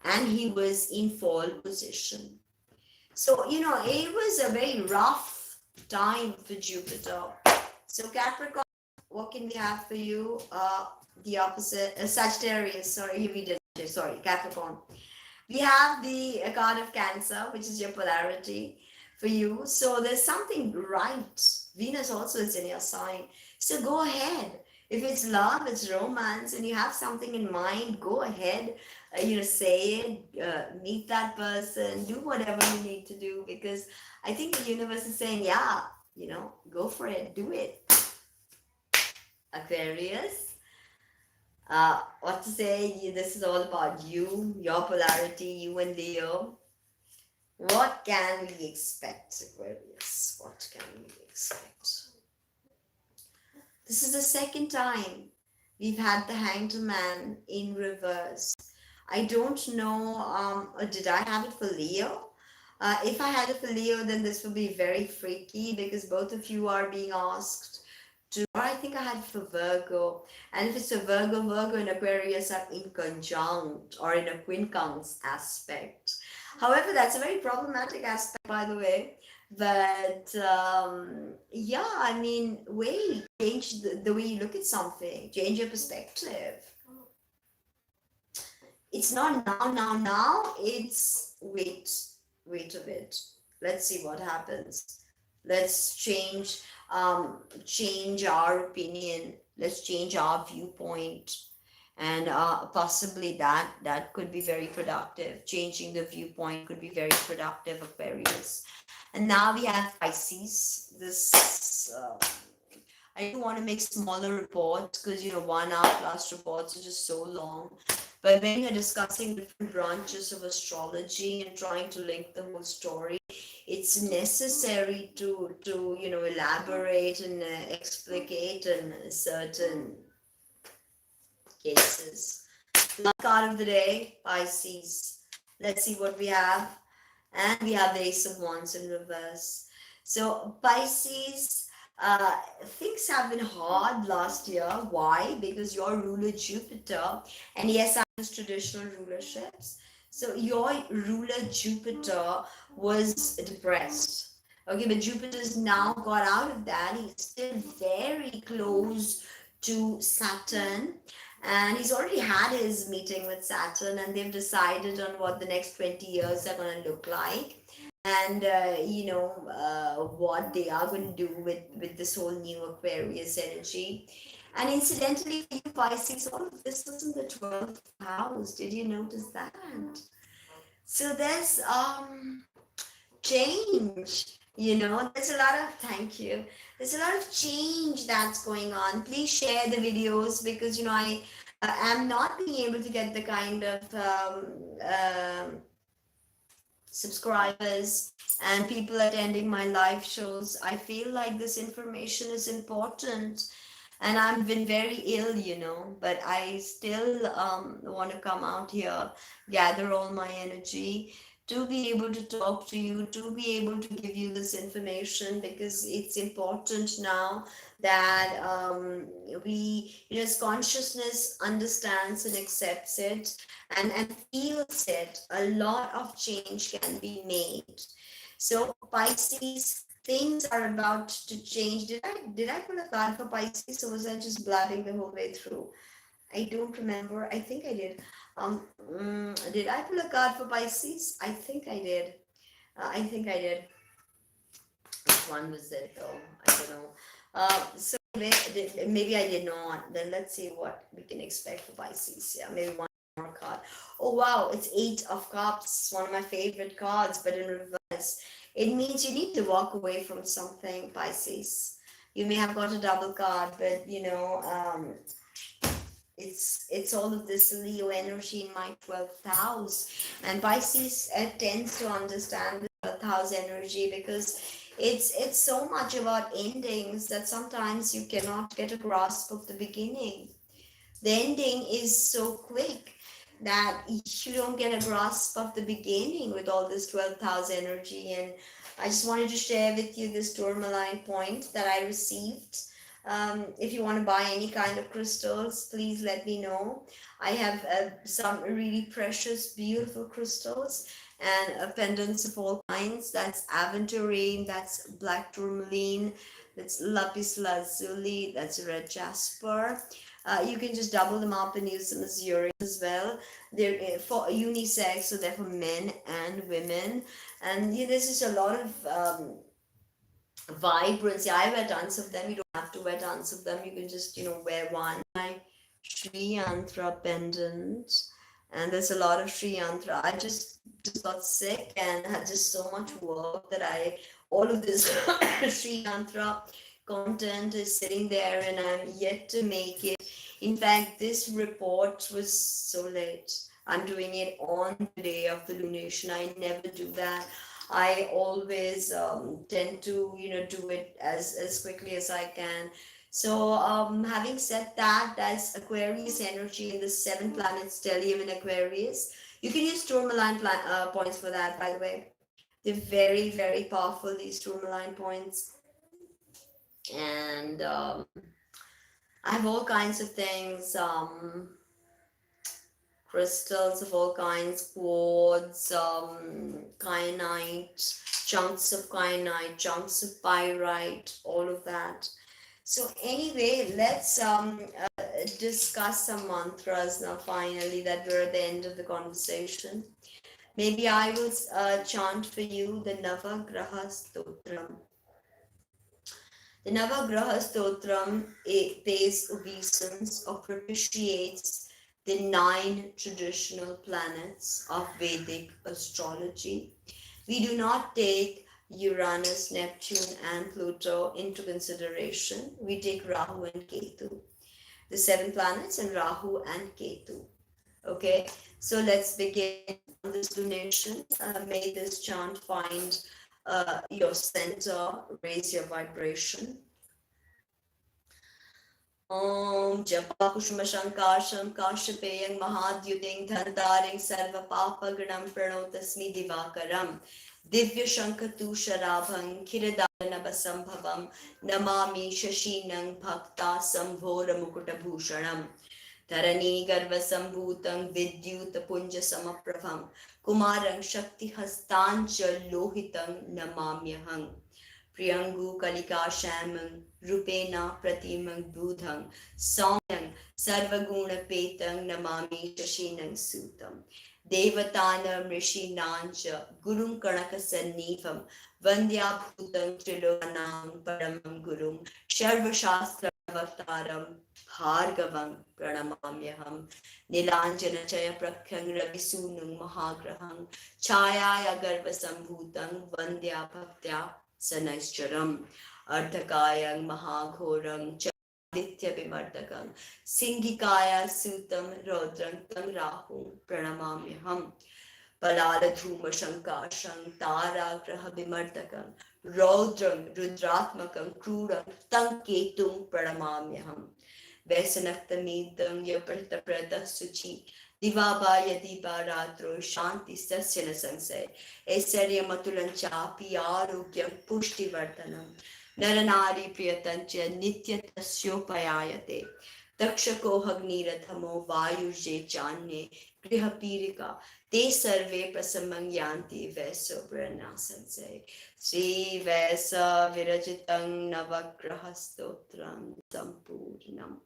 [SPEAKER 1] and he was in fall position. So, it was a very rough time for Jupiter. So, Capricorn, what can we have for you? The opposite, Sagittarius, sorry, we did, sorry, Capricorn. We have the card of Cancer, which is your polarity for you. So, there's something right. Venus also is in your sign. So, go ahead. If it's love, it's romance, and you have something in mind, go ahead, say it, meet that person, do whatever you need to do, because I think the universe is saying, yeah, go for it, do it. Aquarius, what to say, this is all about you, your polarity, you and Leo. What can we expect, Aquarius? What can we expect? This is the second time we've had the Hanged Man in reverse. I don't know, did I have it for Leo? If I had it for Leo, then this would be very freaky, because both of you are being asked to, or I think I had it for Virgo. And if it's a Virgo, Virgo and Aquarius are in conjunct or in a quincunx aspect. However, that's a very problematic aspect, by the way. But yeah, I mean, change the way you look at something, change your perspective. It's not now, it's wait a bit. Let's see what happens. Let's change our opinion. Let's change our viewpoint. And possibly that could be very productive. Changing the viewpoint could be very productive, Aquarius. And now we have Pisces. This I do want to make smaller reports, because 1 hour plus reports are just so long. But when you're discussing different branches of astrology and trying to link the whole story, it's necessary to elaborate and explicate in certain cases. Last card of the day, Pisces. Let's see what we have. And we have the Ace of Wands in reverse. So Pisces, things have been hard last year. Why? Because your ruler Jupiter, and yes, I use traditional rulerships. So your ruler Jupiter was depressed. Okay, but Jupiter's now got out of that. He's still very close to Saturn, and he's already had his meeting with Saturn, and they've decided on what the next 20 years are going to look like, and what they are going to do with this whole new Aquarius energy. And incidentally, for you Pisces, all of this was in the 12th house. Did you notice that? So there's change. There's a lot of, thank you, there's a lot of change that's going on. Please share the videos, because I am not being able to get the kind of subscribers and people attending my live shows. I feel like this information is important, and I've been very ill, but I still want to come out here, gather all my energy to be able to talk to you, to be able to give you this information, because it's important now that as consciousness understands and accepts it, and feels it, a lot of change can be made. So Pisces, things are about to change. Did I put a card for Pisces, or was I just blabbing the whole way through? I don't remember. I think I did. Did I pull a card for Pisces? I think I did. I think I did. Which one was it though? I don't know. So maybe I did not. Then let's see what we can expect for Pisces. Yeah, maybe one more card. Oh wow, it's Eight of Cups, one of my favorite cards, but in reverse. It means you need to walk away from something, Pisces. You may have got a double card, but it's all of this Leo energy in my 12th house, and Pisces tends to understand the 12th house energy, because it's so much about endings that sometimes you cannot get a grasp of the beginning. The ending is so quick that you don't get a grasp of the beginning with all this 12th house energy. And I just wanted to share with you this tourmaline point that I received. If you want to buy any kind of crystals, please let me know. I have some really precious, beautiful crystals, and pendants of all kinds. That's aventurine, that's black tourmaline, that's lapis lazuli, that's red jasper. You can just double them up and use them as earrings as well. They're for unisex, so they're for men and women. And there's just a lot of vibrancy. I wear tons of them. You don't have to wear tons of them. You can just wear one. My Sri Yantra pendant, and there's a lot of Sri Yantra. I just got sick and had just so much work that all of this Sri Yantra content is sitting there, and I'm yet to make it. In fact, this report was so late. I'm doing it on the day of the lunation. I never do that. I always tend to do it as quickly as I can. So having said that, that's Aquarius energy, and the seven planets stellium in Aquarius. You can use tourmaline points for that, by the way. They're very, very powerful, these tourmaline points. And I have all kinds of things, crystals of all kinds, quartz, kyanite, chunks of pyrite, all of that. So anyway, let's discuss some mantras now. Finally, that we're at the end of the conversation. Maybe I will chant for you the Navagraha Stotram. The Navagraha Stotram pays obeisance or propitiates the 9 traditional planets of Vedic astrology. We do not take Uranus, Neptune, and Pluto into consideration. We take Rahu and Ketu, the 7 planets, and Rahu and Ketu. Okay, so let's begin on this lunation. May this chant find your center, raise your vibration. Om Japa Kushma Shankasham Kashapeyang Mahadyuting Dhantaring Sarva Papa Ganam Pranotasmi Divakaram Divya Shankatu Sharabham Kiridaranabasambhavam Namami Shashinang Bhakta Sambhora Mukutabhushanam Dharani Garvasambhutam Vidyut Punja Samaprabham Kumarang Shakti Hastancha Lohitang Namamyaham Priyangu Kalika Shamang Rupena Pratimang Budhang Saumyang Sarvaguna Petang Namami Shashinang Sutam Devatana Rishinancha Gurum Kanaka Sannifam Vandya Bhutang Trilokanam Paramam Gurum Sharva Shastra Avataram Bhargavam Pranamamyaham Nilanjana Chaya Prakyang Ravisunung Mahagraham Chayaya Garva Sambhutang Vandya Bhaktya Sanaischaram Ardhakayang Mahaghoram Chaditya Vimardakam Singikaya Sutam Rodram Tam Rahu Pranamamyaham Palaladhuma Shankasham Tara Graha Vimardakam Rodram Rudratmakam Kruram Tanketum Pranamamyaham Vesanaktamidam Yapartaprata Suchi Divabaya Diba Ratro Shanti Sasyana Sansay Esarya Matulanchapi Arogyam Pushti Vartanam Naranari Priyatancha Nitya Tasyopayayate Takshako Hagnirathamo Vayuje Chanye Grihapirika Te Sarve Prasamang Yanti Veso Brana Sansay Sri Vesa Virajitang Navagrahastotram Sampurnam.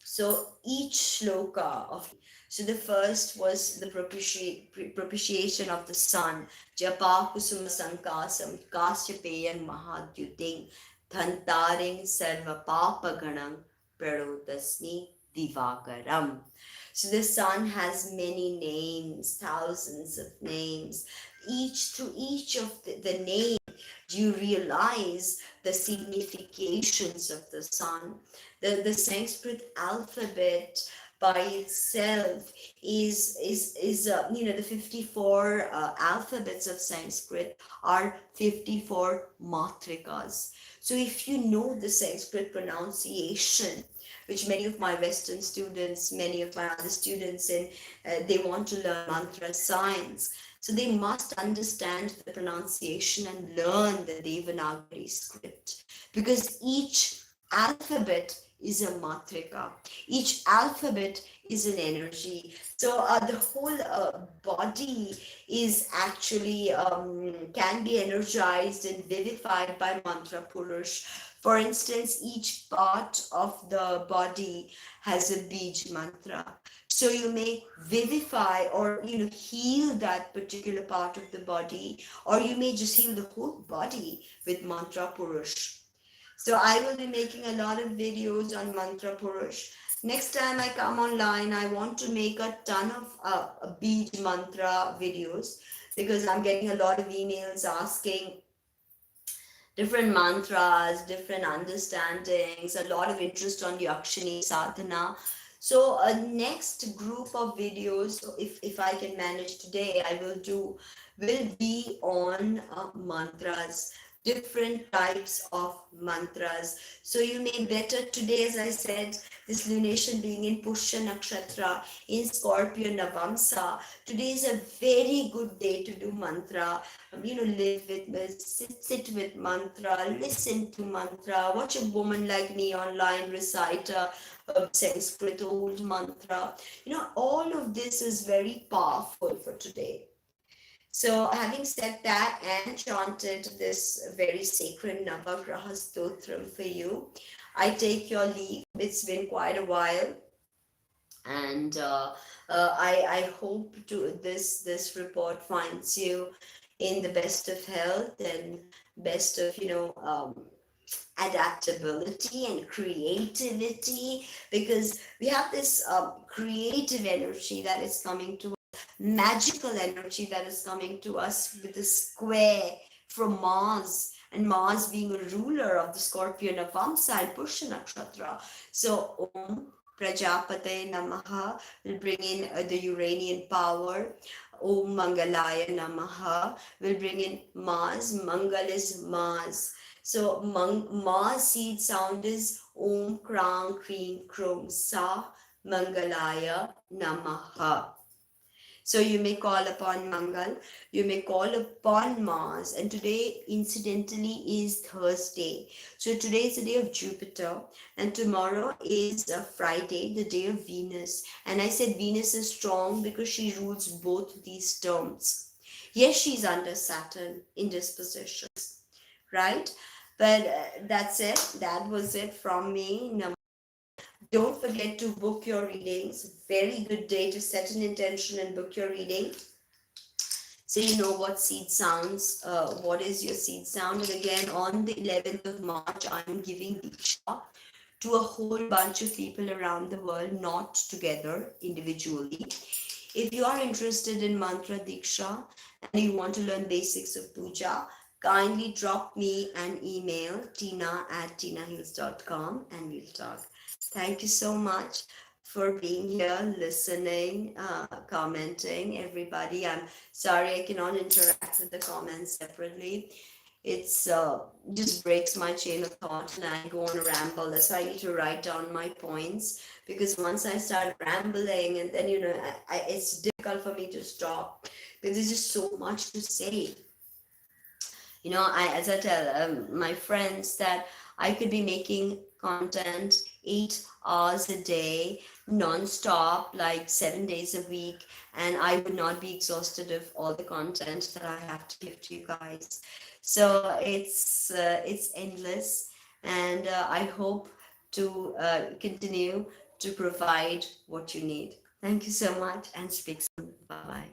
[SPEAKER 1] So each shloka of, so the first was the propitiation of the sun, Japa Kusuma Sankasam Kasyapeyang Mahadyuting Dhantaring Sarva Papa Ganam Pradotasmi Divakaram. So the sun has many names, thousands of names. Through each of the name, you realize the significations of the sun. The Sanskrit alphabet by itself is the 54 alphabets of Sanskrit are 54 matrikas. So if you know the Sanskrit pronunciation, which many of my Western students, many of my other students, they want to learn mantra science. So they must understand the pronunciation and learn the Devanagari script, because each alphabet is a matrika. Each alphabet is an energy. So the whole body is actually can be energized and vivified by mantra purush. For instance, each part of the body has a bij mantra. So you may vivify or heal that particular part of the body, or you may just heal the whole body with mantra purush. So I will be making a lot of videos on mantra purush. Next time I come online, I want to make a ton of bij mantra videos, because I'm getting a lot of emails asking different mantras, different understandings, a lot of interest on Yakshini sadhana. So a next group of videos, if I can manage today, I will be on mantras, different types of mantras. So you may better today, as I said, this lunation being in Pushya Nakshatra, in Scorpio Navamsa, today is a very good day to do mantra. Live with, sit with mantra, listen to mantra, watch a woman like me online recite a Sanskrit old mantra. All of this is very powerful for today. So having said that and chanted this very sacred Navagraha Stotram for you, I take your leave. It's been quite a while, and I hope to this report finds you in the best of health and best of adaptability and creativity, because we have this creative energy that is coming to us, magical energy that is coming to us with the square from Mars, and Mars being a ruler of the Scorpion Navamsa and Pushya Nakshatra. So Om Prajapate Namaha will bring in the Uranian power. Om Mangalaya Namaha will bring in Mars. Mangal is Mars. So Mars seed sound is Om Krang Krim Krom Sa Mangalaya Namaha. So you may call upon Mangal, you may call upon Mars, and today, incidentally, is Thursday. So today is the day of Jupiter, and tomorrow is Friday, the day of Venus. And I said Venus is strong because she rules both these terms. Yes, she's under Saturn in dispositions, right? But that's it. That was it from me. Don't forget to book your readings. Very good day to set an intention and book your reading. So you know what seed sounds, what is your seed sound. And again, on the 11th of March, I'm giving Diksha to a whole bunch of people around the world, not together individually. If you are interested in Mantra Diksha and you want to learn basics of puja, kindly drop me an email, tina@tinahills.com, and we'll talk. Thank you so much for being here, listening, commenting, everybody. I'm sorry I cannot interact with the comments separately. It's just breaks my chain of thought and I go on a ramble. That's why I need to write down my points, because once I start rambling, and then it's difficult for me to stop because there's just so much to say. As I tell my friends that I could be making content 8 hours a day, non-stop, like 7 days a week, and I would not be exhausted of all the content that I have to give to you guys. So it's endless, and I hope to continue to provide what you need. Thank you so much, and speak soon. Bye bye.